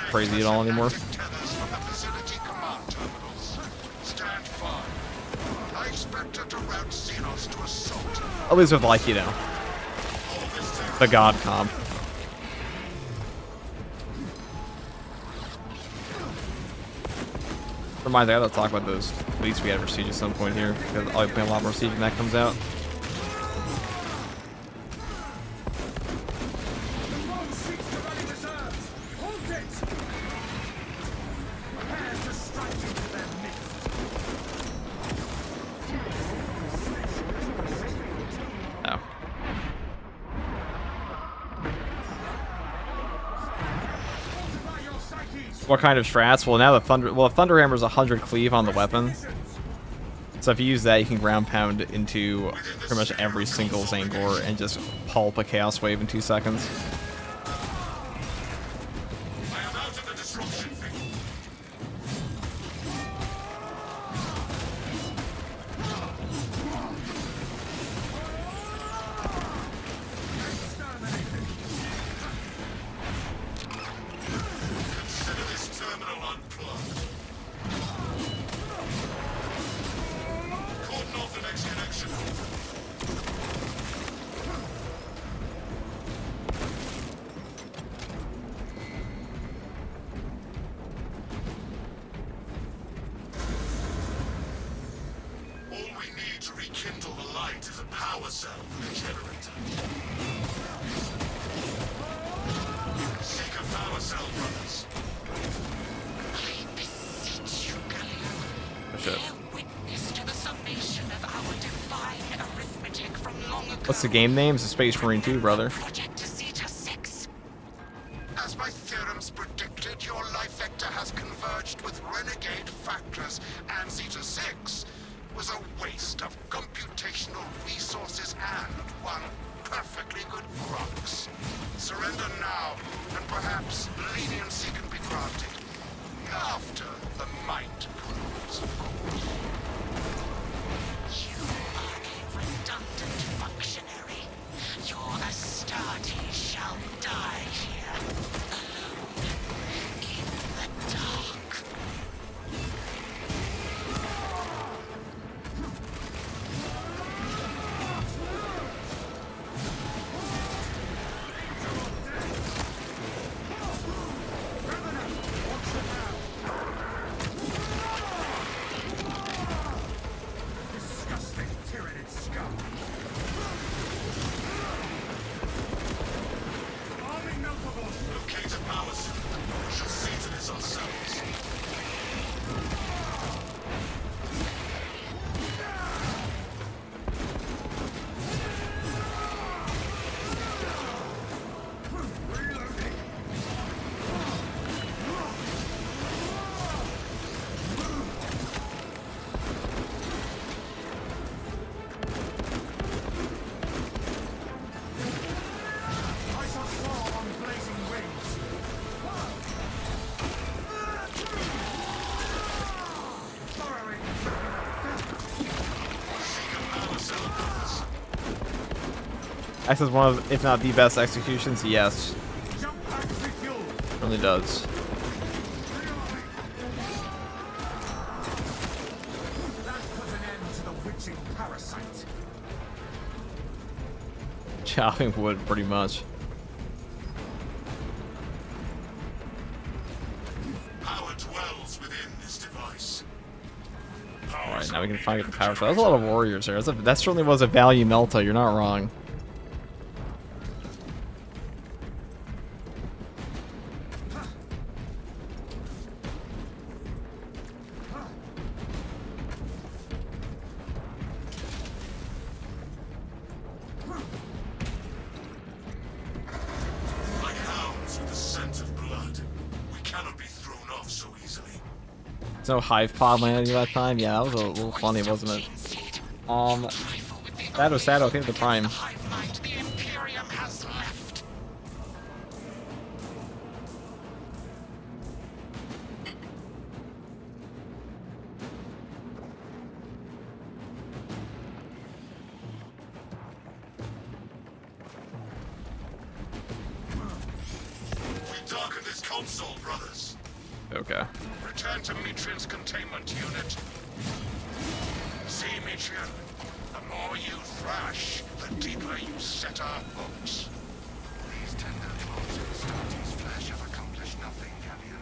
crazy at all anymore. Tethers from the facility command terminals. Stand by. I expect her to route Xenos to assault. At least with, like, you know, the God comp. Reminds me, I gotta talk about those leaks we had for Siege at some point here, because I'll be playing a lot more Siege when that comes out. One seeks the rally reserves. Hold it. Prepare to strike into their midst. Oh. Fortify your psyches. What kind of strats? Well, now the Thunderhammer's 100 cleave on the weapon. So if you use that, you can ground pound into pretty much every single Zangor and just pulp a Chaos Wave in 2 seconds. I am out of the disruption field. Consider this terminal unplugged. Cordon off the next connection. What's the game name? It's a Space Marine 2, brother. Project Zeta 6. As my theorems predicted, your life vector has converged with renegade factors, and Zeta 6 was a waste of computational resources and one perfectly good crux. Surrender now, and perhaps leniency can be granted. After the mind proves, of course. You are a redundant functionary. Your Astarte shall die here, alone, in the dark. Disgusting tyrannid scum. Arming Motherboard. Locate the powers. We shall see to this ourselves. Reloading. I shall soar on blazing wings. Burrowing. This is one of, if not the best executions. Yes, Jump back refuel. really does. That put an end to the witching parasite. Chopping wood, pretty much. Power dwells within this device. All right, now we can finally get the power. So that's a lot of warriors there. That certainly was a value melta. You're not wrong. Like hounds with the scent of blood, we cannot be thrown off so easily. There's no hive pod landing that time. Yeah, that was a little funny, wasn't it? That was sad. I think the prime. Hive mind the Imperium has left. We darken this console, brothers. Okay. Return to Metrian's containment unit. See, Metrian, the more you thrash, the deeper you set our hooks. These tender claws of Astarte's flesh have accomplished nothing, Gallio.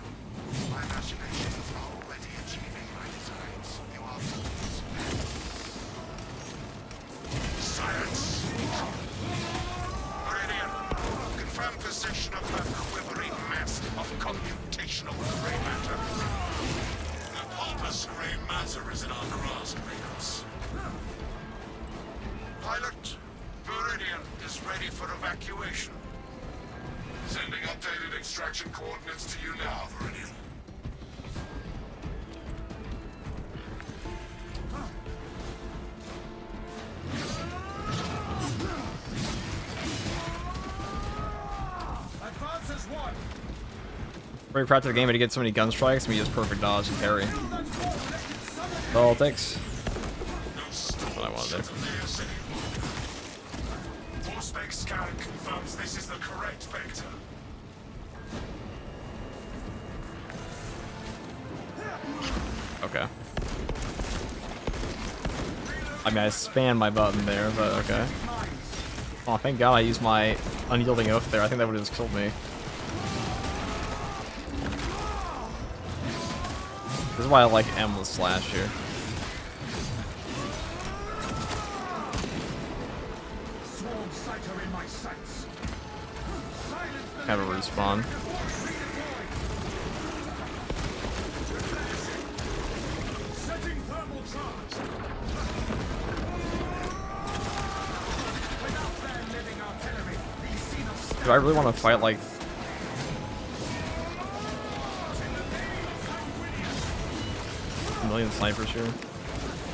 My imagination is already achieving my designs. You are fools. Science! Meridian, confirm possession of her quivering mass of computational gray matter. The pulpous gray matter is in our grasp, Ramos. Pilot, Meridian is ready for evacuation. Sending updated extraction coordinates to you now, Meridian. Advance as one. Very proud of the game, but to get so many gun strikes, me just perfect dodge and parry. That's all it takes. That's what I wanted there. Force-spec scan confirms this is the correct vector. Okay. I mean, I spammed my button there, but okay. Oh, thank God I used my unyielding oath there. I think that would have just killed me. This is why I like M with slash here. Swarm sighter in my sights. Silence the Have a respawn. setting thermal charge. Do I really want to fight like... a million snipers here?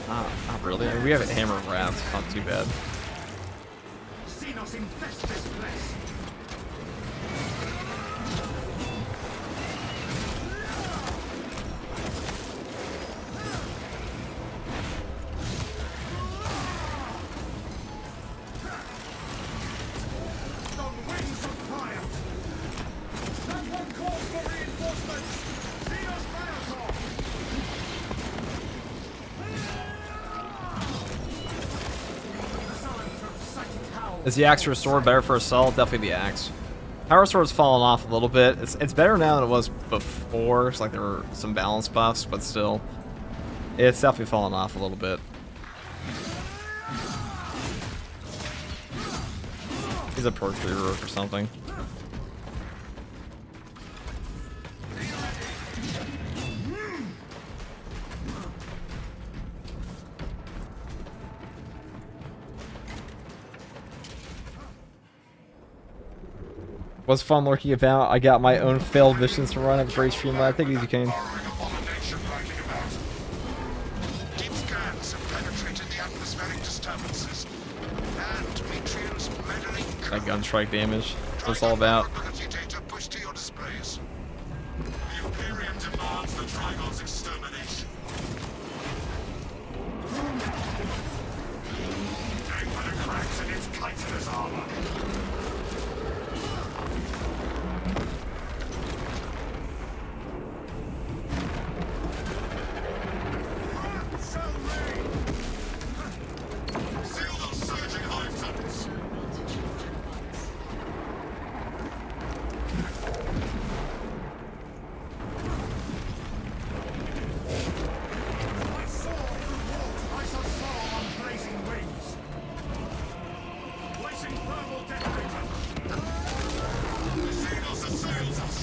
Not really. I mean, we have a hammer of wrath, not too bad. Xenos infest this place. On wings of fire. That one calls for reinforcements. Xenos Minotaur. Is the axe or sword better for assault? Definitely the axe. Power sword's fallen off a little bit. It's better now than it was before. It's like there were some balance buffs, but still, it's definitely fallen off a little bit. He's a perk rook or something. What's fun lurking about? I got my own failed missions to run at Great Streamlab. Take it easy, Kane. Deep scans have penetrated the atmospheric disturbances, and Metrian's meddling That gunstrike damage. That's what it's all about. data pushed to your displays. The Imperium demands the Trigon's extermination. Aim for the cracks in its chitinous armor. Seal those surging hive tunnels. I saw through walls. I saw on blazing wings. Placing thermal detonator. The Xenos assails us.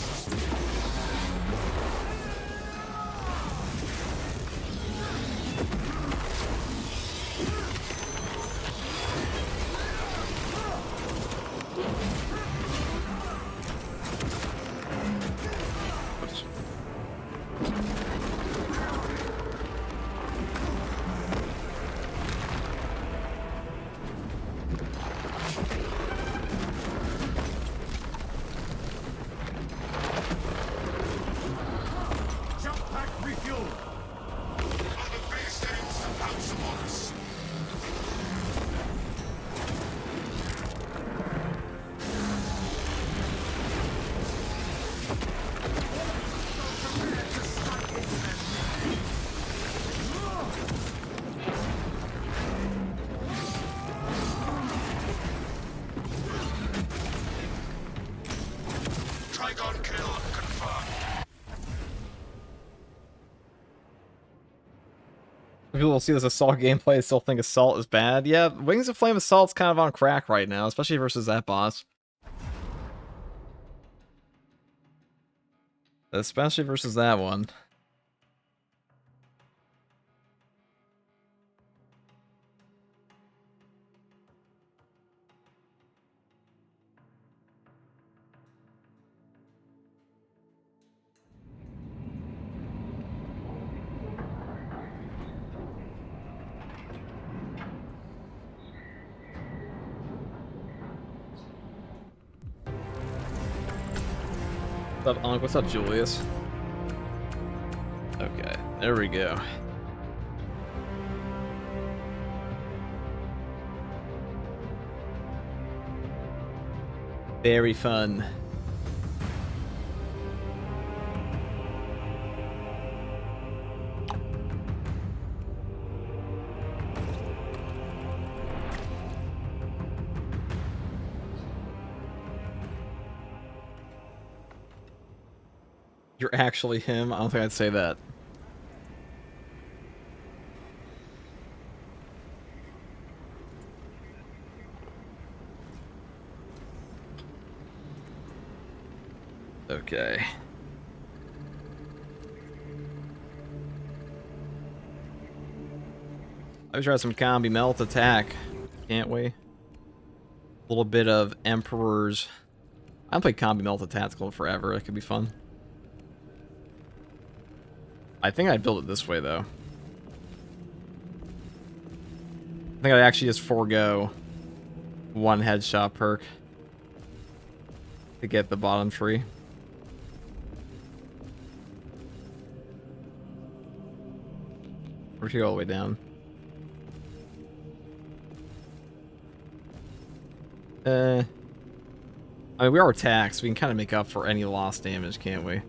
Oops. Jump pack refuel. The beast aims to pounce upon us. Trigon kill confirmed. People will see this assault gameplay and still think assault is bad. Yeah, Wings of Flame assault's kind of on crack right now, especially versus that boss. Especially versus that one. What's up, Unc? What's up, Julius? Okay, there we go. Very fun. You're actually him? I don't think I'd say that. Okay. I was trying some combi melt attack, can't we? A little bit of Emperor's I haven't played Combi Melted Tactical in forever. It could be fun. I think I'd build it this way, though. I think I'd actually just forego one headshot perk to get the bottom tree. Or should go all the way down. I mean, we are taxed. We can kind of make up for any lost damage, can't we?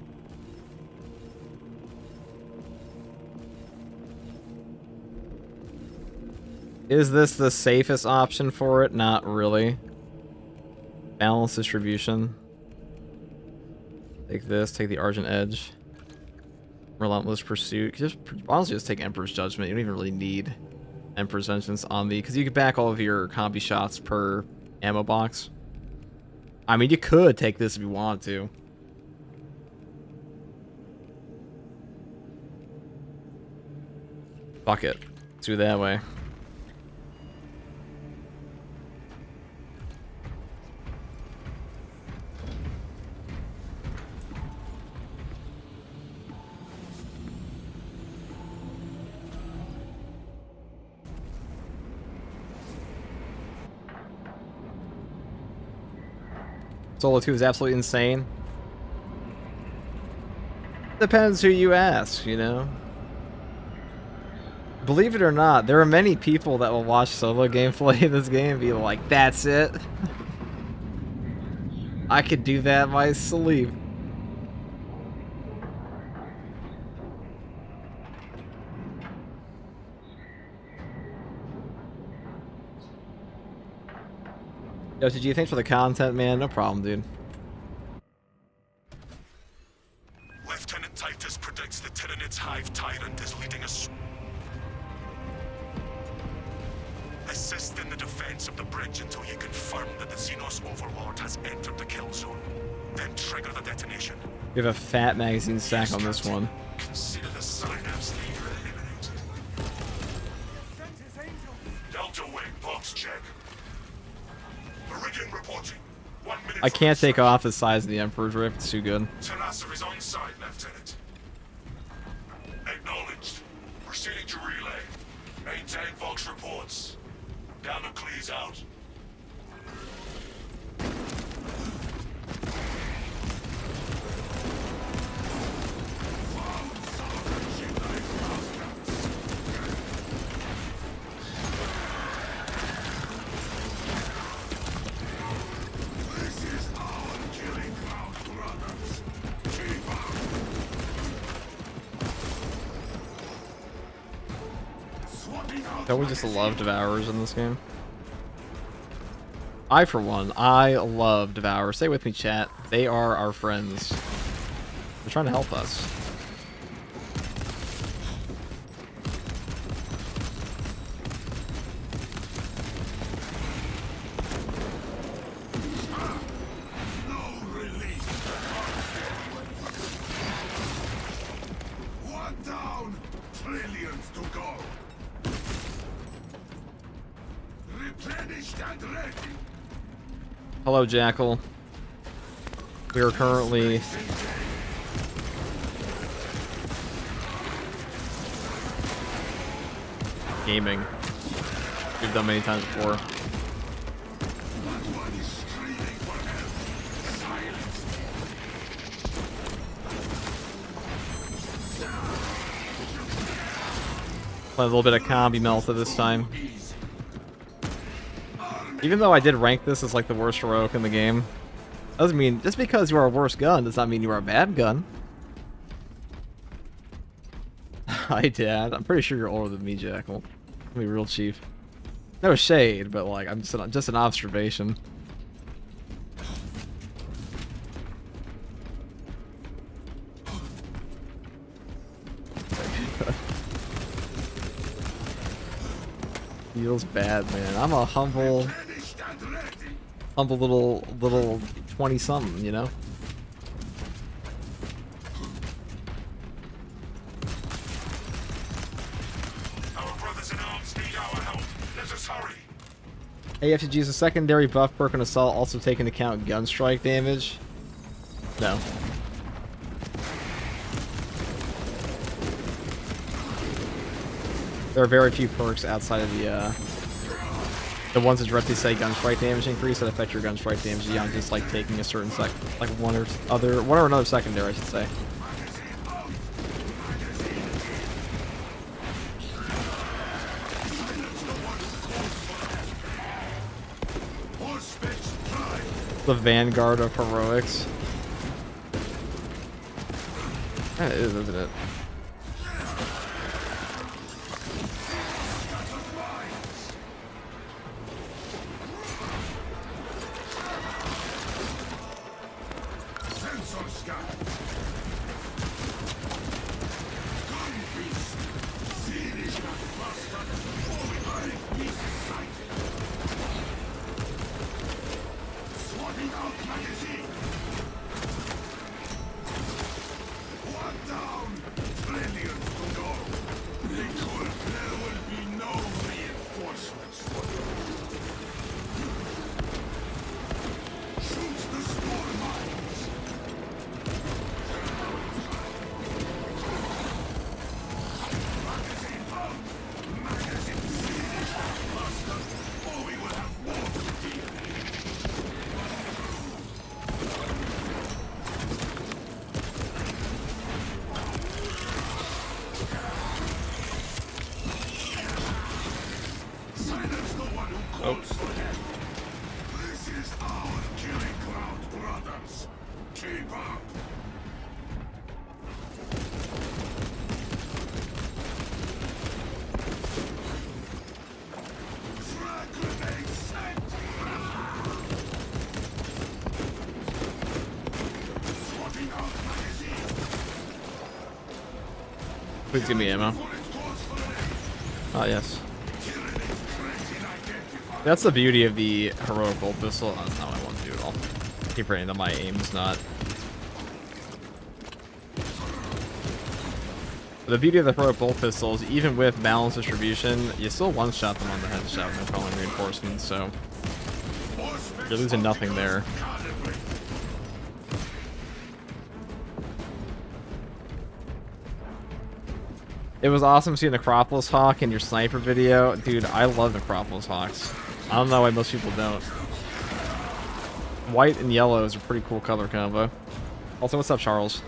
Is this the safest option for it? Not really. Balanced distribution. Take this, take the Argent Edge. Relentless Pursuit. Just honestly just take Emperor's Judgment. You don't even really need Emperor's Vengeance on the... Because you can back all of your combi shots per ammo box. I mean, you could take this if you wanted to. Fuck it. Let's do it that way. Solo 2 is absolutely insane. Depends who you ask, you know? Believe it or not, there are many people that will watch solo gameplay in this game and be like, that's it? I could do that in my sleep. Yo, TG, thanks for the content, man. No problem, dude. Lieutenant Titus predicts the Tyrannid's Hive Tyrant is leading us. Assist in the defense of the bridge until you confirm that the Xenos Overlord has entered the kill zone. Then trigger the detonation. We have a fat magazine stack on this one. Consider the synapse leader eliminated. Delta Wing, box check. Meridian reporting. 1 minute. I can't take off the size of the Emperor's Rift. It's too good. Terrasser is on site, Lieutenant. Acknowledged. Proceeding to relay. Maintain Vox reports. Damocles out. Don't we just love Devourers in this game? I, for one, I love Devourers. Stay with me, chat. They are our friends. They're trying to help us. No relief. One down. Trillions to go. Replenished and ready. Hello, Jackal. We are currently... gaming. We've done many times before. Play a little bit of Combi Melted this time. Even though I did rank this as like the worst heroic in the game, doesn't mean just because you are a worse gun does not mean you are a bad gun. Hi, Dad. I'm pretty sure you're older than me, Jackal. Let me real chief. No shade, but like I'm just an observation. Feels bad, man. I'm a humble little 20-something, you know? Our brothers in arms need our help. Let us hurry. AFTG is a secondary buff perk on assault, also take into account gun strike damage. No. There are very few perks outside of the ones that directly say gun strike damage increase that affect your gun strike damage beyond just like taking a certain like one or another secondary, I should say. The vanguard of heroics. That is, isn't it? This is our killing ground, brothers. Keep up. Frag grenade sent. Swapping out magazine. Please give me ammo. Ah, yes. That's the beauty of the heroic bolt pistol. That's not what I want to do at all. Keep praying that my aim's not. The beauty of the heroic bolt pistols, even with balanced distribution, you still one-shot them on the headshot when they're calling reinforcements, so you're losing nothing there. It was awesome seeing Necropolis Hawk in your sniper video. Dude, I love Necropolis Hawks. I don't know why most people don't. White and yellow is a pretty cool color combo. Also, what's up, Charles?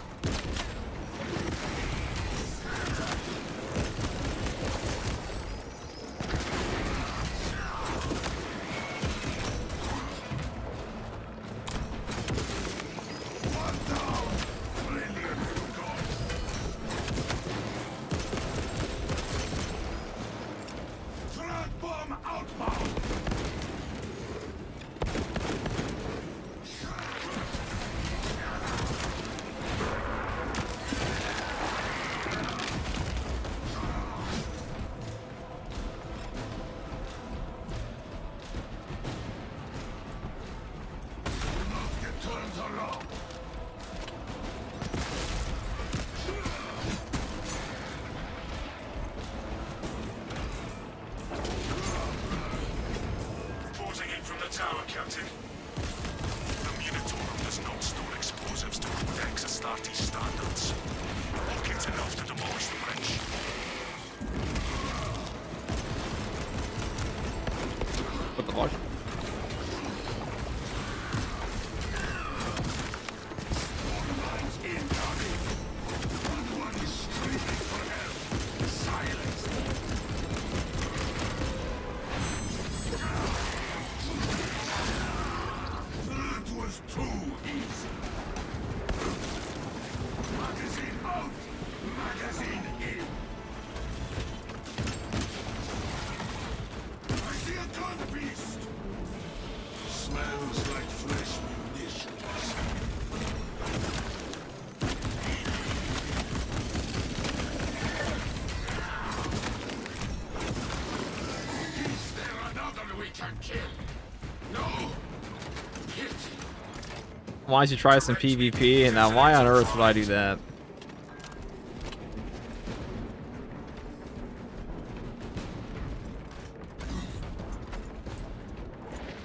Why don't you try some PvP? And now, why on earth would I do that?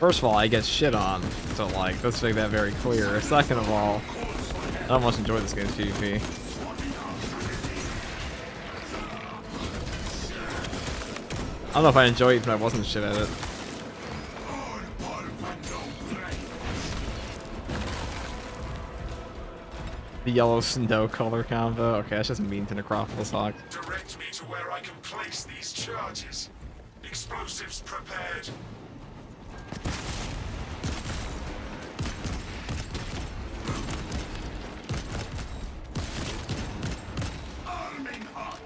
First of all, I get shit on, so like, let's make that very clear. Second of all, I don't much enjoy this game's PvP. I don't know if I enjoy it if I wasn't shit at it. The yellow snow color combo. Okay, that's just mean to Necropolis Hawk. Direct me to where I can place these charges. Explosives prepared. Arming up.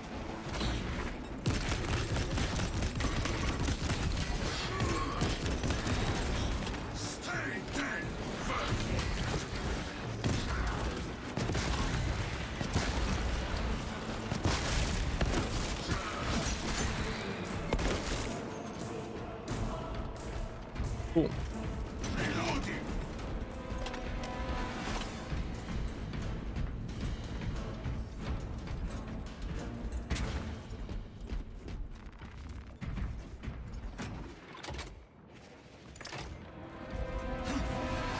Stay dead first. Cool. Reloading.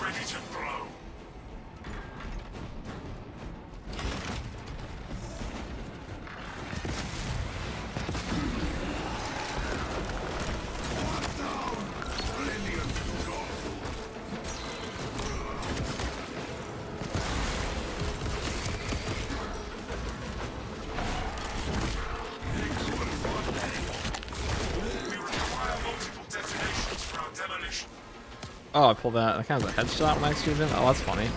Ready to blow. We require multiple detonations for our demolition. Oh, I pulled that. That kind of a headshot when I shoot him. Oh, that's funny.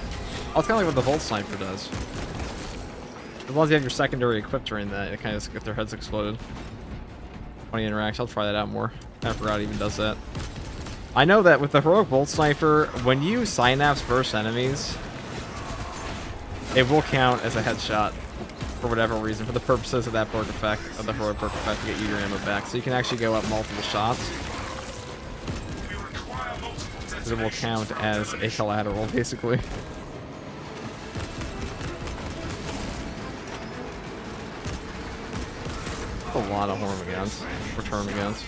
Oh, it's kind of like what the Volt Sniper does. As long as you have your secondary equipped during that, it kind of just get their heads exploded. Funny interaction. I'll try that out more. I forgot it even does that. I know that with the Heroic Volt Sniper, when you synapse burst enemies, it will count as a headshot for whatever reason, for the purposes of that perk effect, of the Heroic perk effect, to get you your ammo back. So you can actually go up multiple shots. We require multiple Because it will detonations count for our as a demolition. collateral, basically. A lot of Hormagaunts, or Termagants.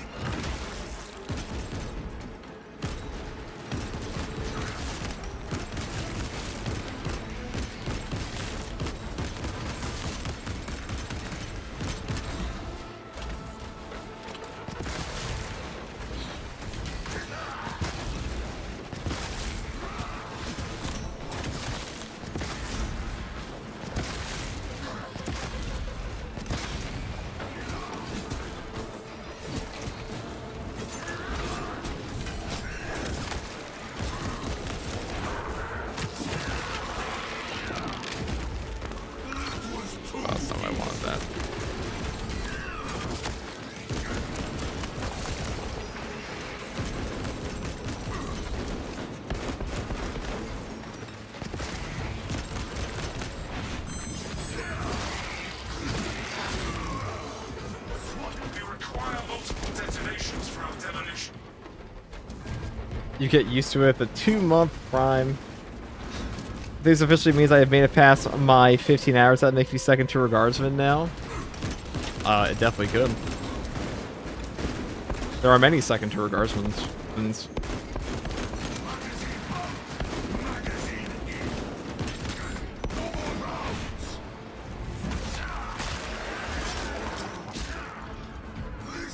Oh, that's not what I wanted that. We require multiple detonations for our demolition. You get used to it. The 2-month prime. This officially means I have made it past my 15 hours. That makes me second to Guardsman now. It definitely could. There are many second to Guardsmen. This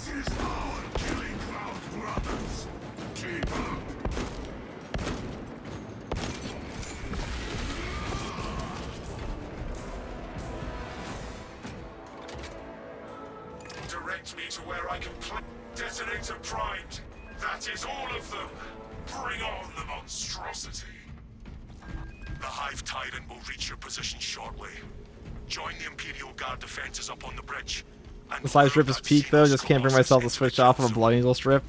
is our killing ground, brothers. Keep up. Direct me to where I can play. Detonator primed. That is all of them. Bring on the monstrosity. The Hive Tyrant will reach your position shortly. Join the Imperial Guard defenses up on the bridge. And The size strip is peak though. Just can't bring myself to switch off of a Blood Angel strip.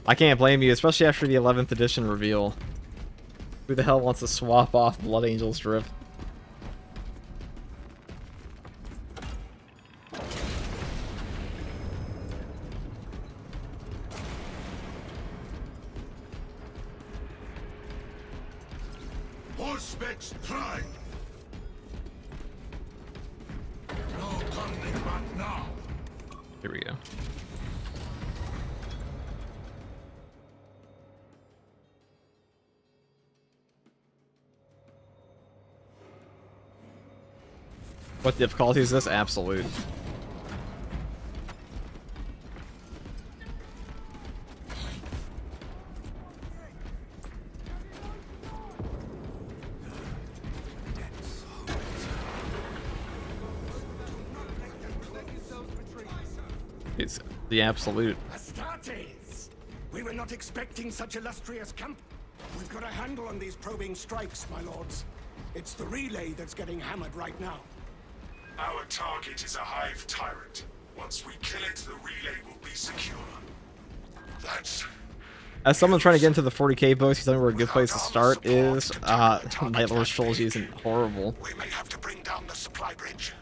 I can't blame you, especially after the 11th edition reveal. Who the hell wants to swap off Blood Angel strip? Horseback's prime. No turning back now. Here we go. What difficulty is this? Absolute. It's the absolute. Astartes! We were not expecting such illustrious camp. We've got a handle on these probing strikes, my lords. It's the relay that's getting hammered right now. Our target is a hive tyrant. Once we kill it, the relay will be secure. That's... As someone trying to get into the 40k books, you tell me where a good place to start is. Night Lord's Trilogy isn't horrible. We may have to bring down the supply bridge.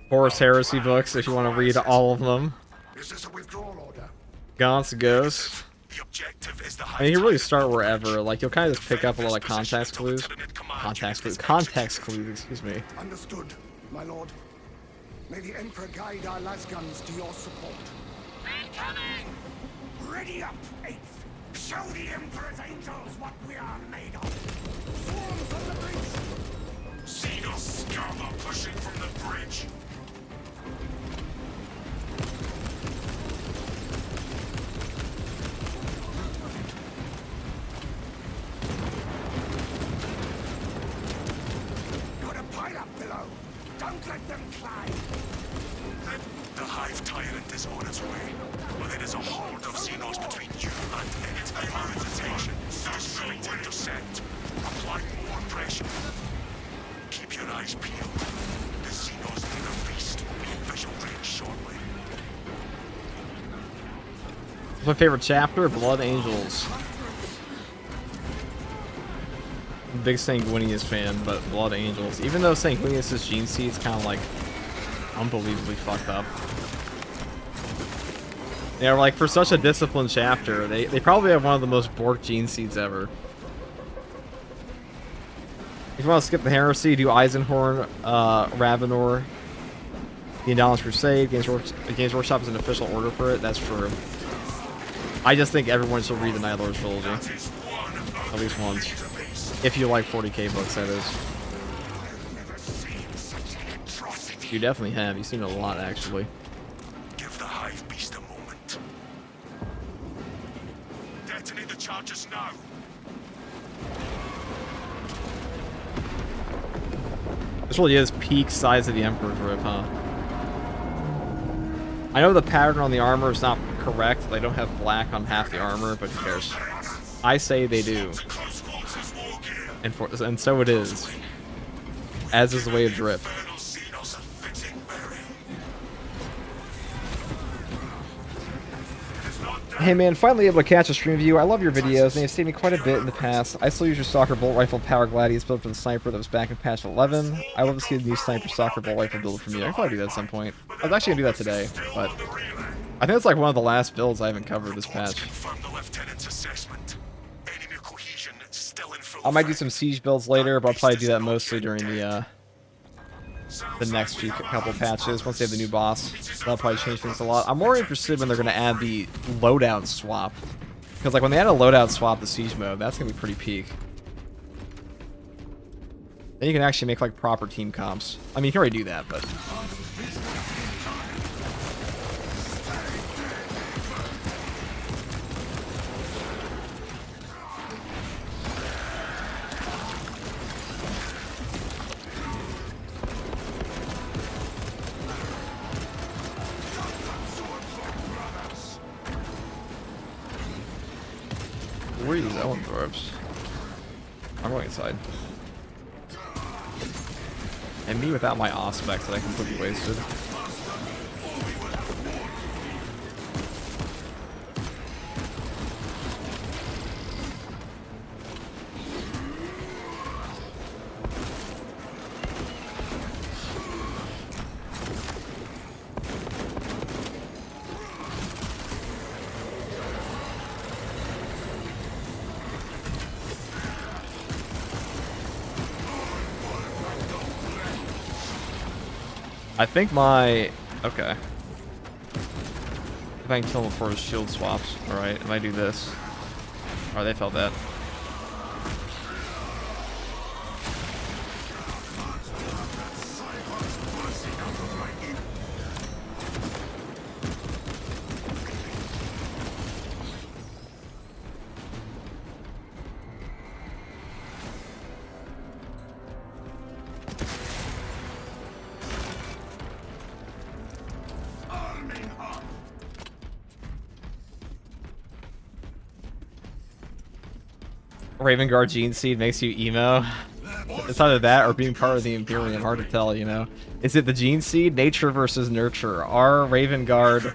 Horus Heresy books, if you want to read all of them. Is this a withdrawal order? Gaunt's Ghost. The objective is the I mean, you really start wherever. Like, you'll kind of just pick up a lot of context clues. Context clues, excuse me. Understood, my lord. May the Emperor guide our lasguns to your support. Incoming! Ready up, 8th! Show the Emperor's angels what we are made of! Swarms on the bridge! Xenos scum are pushing from the bridge. Got a pile up below! Don't let them climb! The hive tyrant is on its way. But it is a horde of Xenos between you and its prioritization. First going to intercept. Apply more pressure. Keep your eyes peeled. The Xenos in the beast will be in visual range shortly. What's my favorite chapter? Blood Angels. I'm a big Sanguinius fan, but Blood Angels. Even though Sanguinius' gene seed's kind of like unbelievably fucked up. Yeah, like for such a disciplined chapter, they probably have one of the most borked gene seeds ever. If you want to skip the heresy, do Eisenhorn, Ravenor, the Indominus Crusade. Games Workshop is an official order for it. That's true. I just think everyone should read the Night Lord trilogy. At least once. If you like 40k books, that is. You definitely have. You've seen a lot, actually. Give the hive beast a moment. Detonate the charges now. This really is peak size of the Emperor's Rip, huh? I know the pattern on the armor is not correct. They don't have black on half the armor, but who cares? I say they do. And so it is. As is the way of Drip. Hey man, finally able to catch a stream view. I love your videos, and they've saved me quite a bit in the past. I still use your Stalker Bolt Rifle Power Gladius build for the sniper that was back in patch 11. I love to see the new Sniper Stalker Bolt Rifle build from you. I can probably do that at some point. I was actually going to do that today, but I think it's like one of the last builds I haven't covered this patch. I might do some siege builds later, but I'll probably do that mostly during the next few couple patches once they have the new boss. That'll probably change things a lot. I'm more interested when they're going to add the loadout swap, because like when they add a loadout swap to siege mode, that's going to be pretty peak. Then you can actually make like proper team comps. I mean, you can already do that, but where are these Elendorfs? I'm going inside. And me without my Auspex that I completely wasted. I think my... okay. If I can kill him before his shield swaps. Alright, if I do this. Alright, they felt that. Raven Guard gene seed makes you emo. It's either that or being part of the Imperium. Hard to tell, you know. Is it the gene seed? Nature versus nurture. Are Raven Guard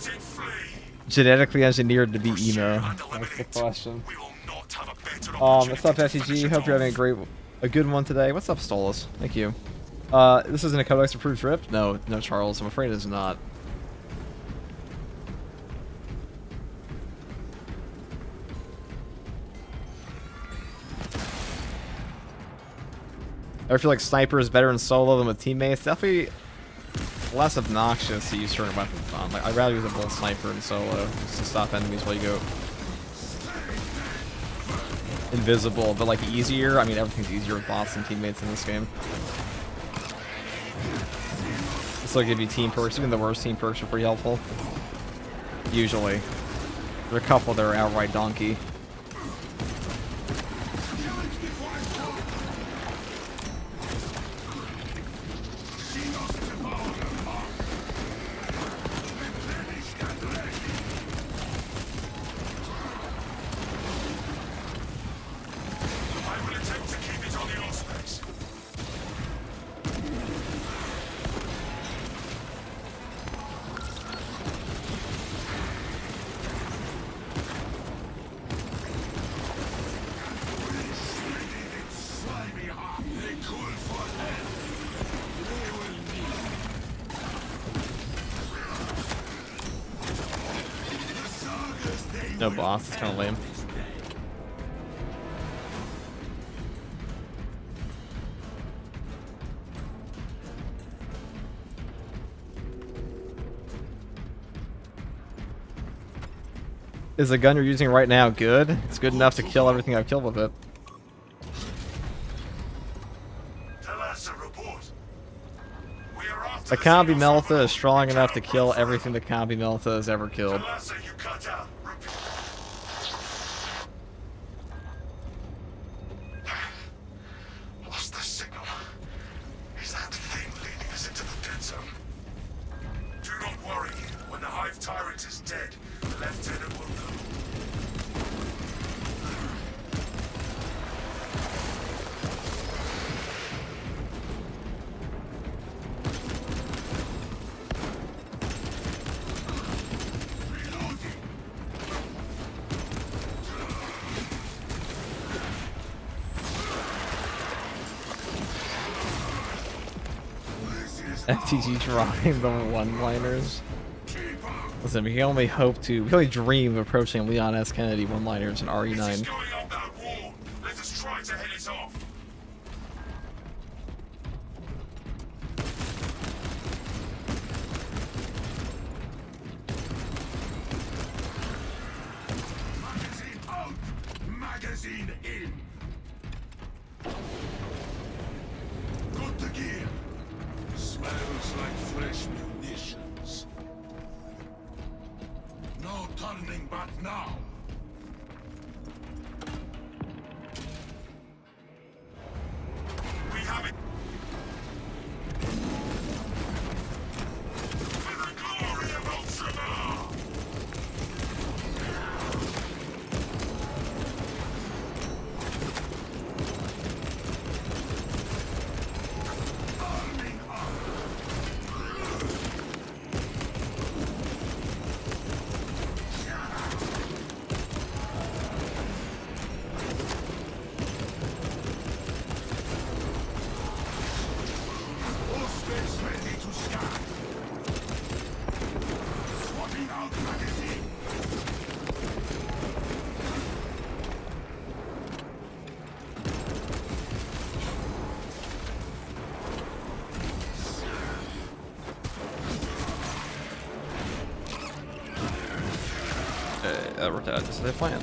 genetically engineered to be emo? That's the question. What's up, SEG? Hope you're having a good one today. What's up, Stolas? Thank you. This isn't a Codex approved trip? No, Charles. I'm afraid it's not. I feel like Sniper is better in solo than with teammates. Definitely less obnoxious to use certain weapons on. Like, I'd rather use a bolt sniper in solo just to stop enemies while you go invisible. But like easier, I mean everything's easier with bots and teammates in this game. This will give you team perks. Even the worst team perks are pretty helpful. Usually. There are a couple that are outright donkey. No boss, it's kind of lame. Is the gun you're using right now good? It's good enough to kill everything I've killed with it. The Combi Melta is strong enough to kill everything the Combi Melta has ever killed. FTG drawing the one-liners. Listen, we can only dream of approaching Leon S. Kennedy one-liners in RE9. Magazine in. Good to gear. Smells like fresh munitions. No turning back now. We have it. For the glory of Ultramar! That worked out just as I planned.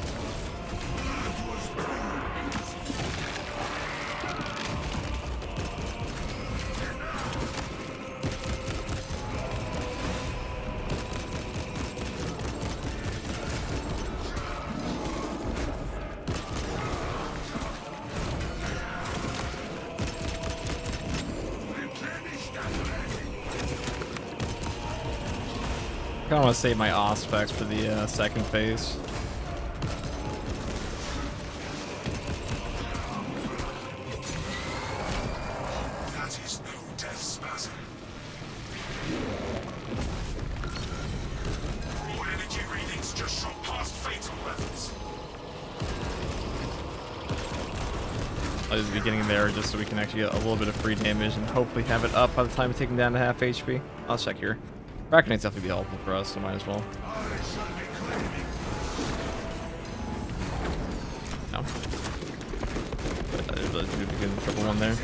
I kind of want to save my Auspex for the second phase. at the beginning there, just so we can actually get a little bit of free damage and hopefully have it up by the time we take him down to half HP. I'll check here. Brackenate's definitely be helpful for us, so might as well. No. But there's a good triple one there.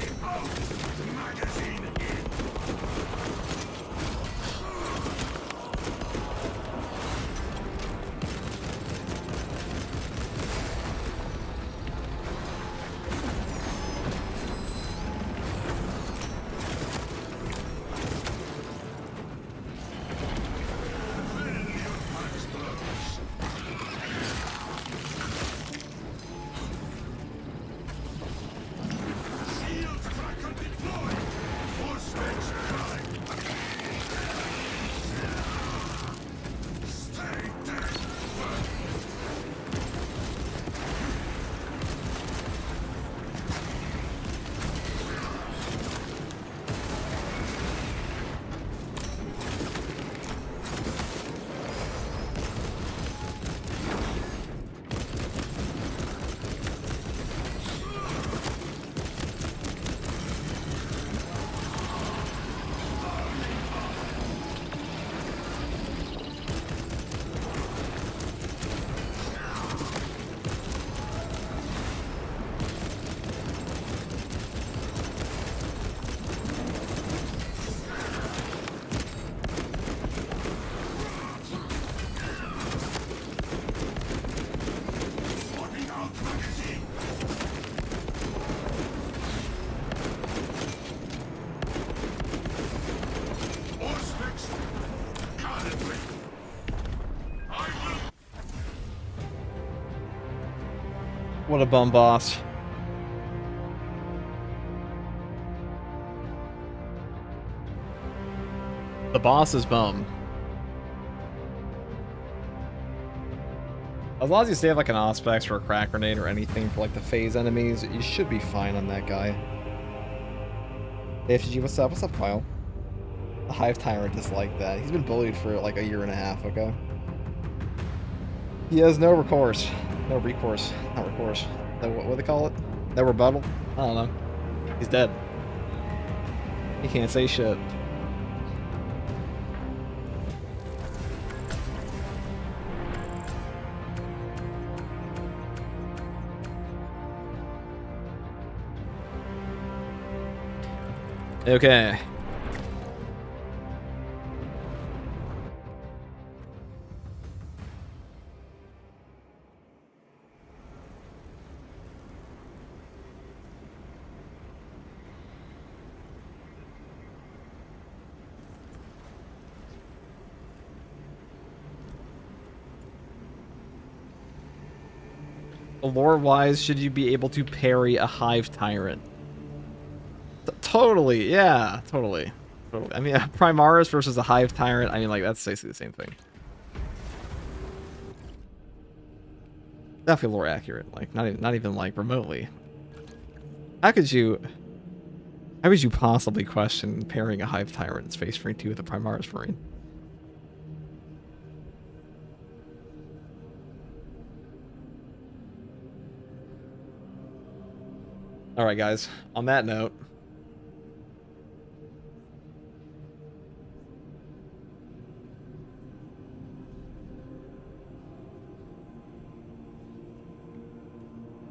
What a bum boss. The boss is bum. As long as you stay like an Auspex or a crack grenade or anything for like the phase enemies, you should be fine on that guy. Hey, FG, what's up? What's up, Kyle? The Hive Tyrant is like that. He's been bullied for like a year and a half, okay? He has no recourse. No recourse. Not recourse. No, what do they call it? No rebuttal? I don't know. He's dead. He can't say shit. Okay. Lore-wise, should you be able to parry a Hive Tyrant? Totally, yeah, totally. I mean, a Primaris versus a Hive Tyrant, I mean, like, that's basically the same thing. Definitely lore accurate, like, not even like, remotely. How could you possibly question pairing a Hive Tyrant in Space Marine 2 with a Primaris Marine? Alright, guys, on that note,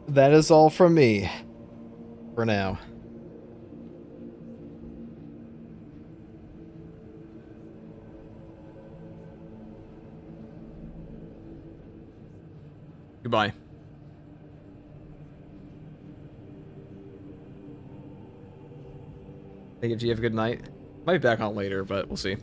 that is all from me for now. Goodbye. Hey, if you have a good night. Might be back on later, but we'll see.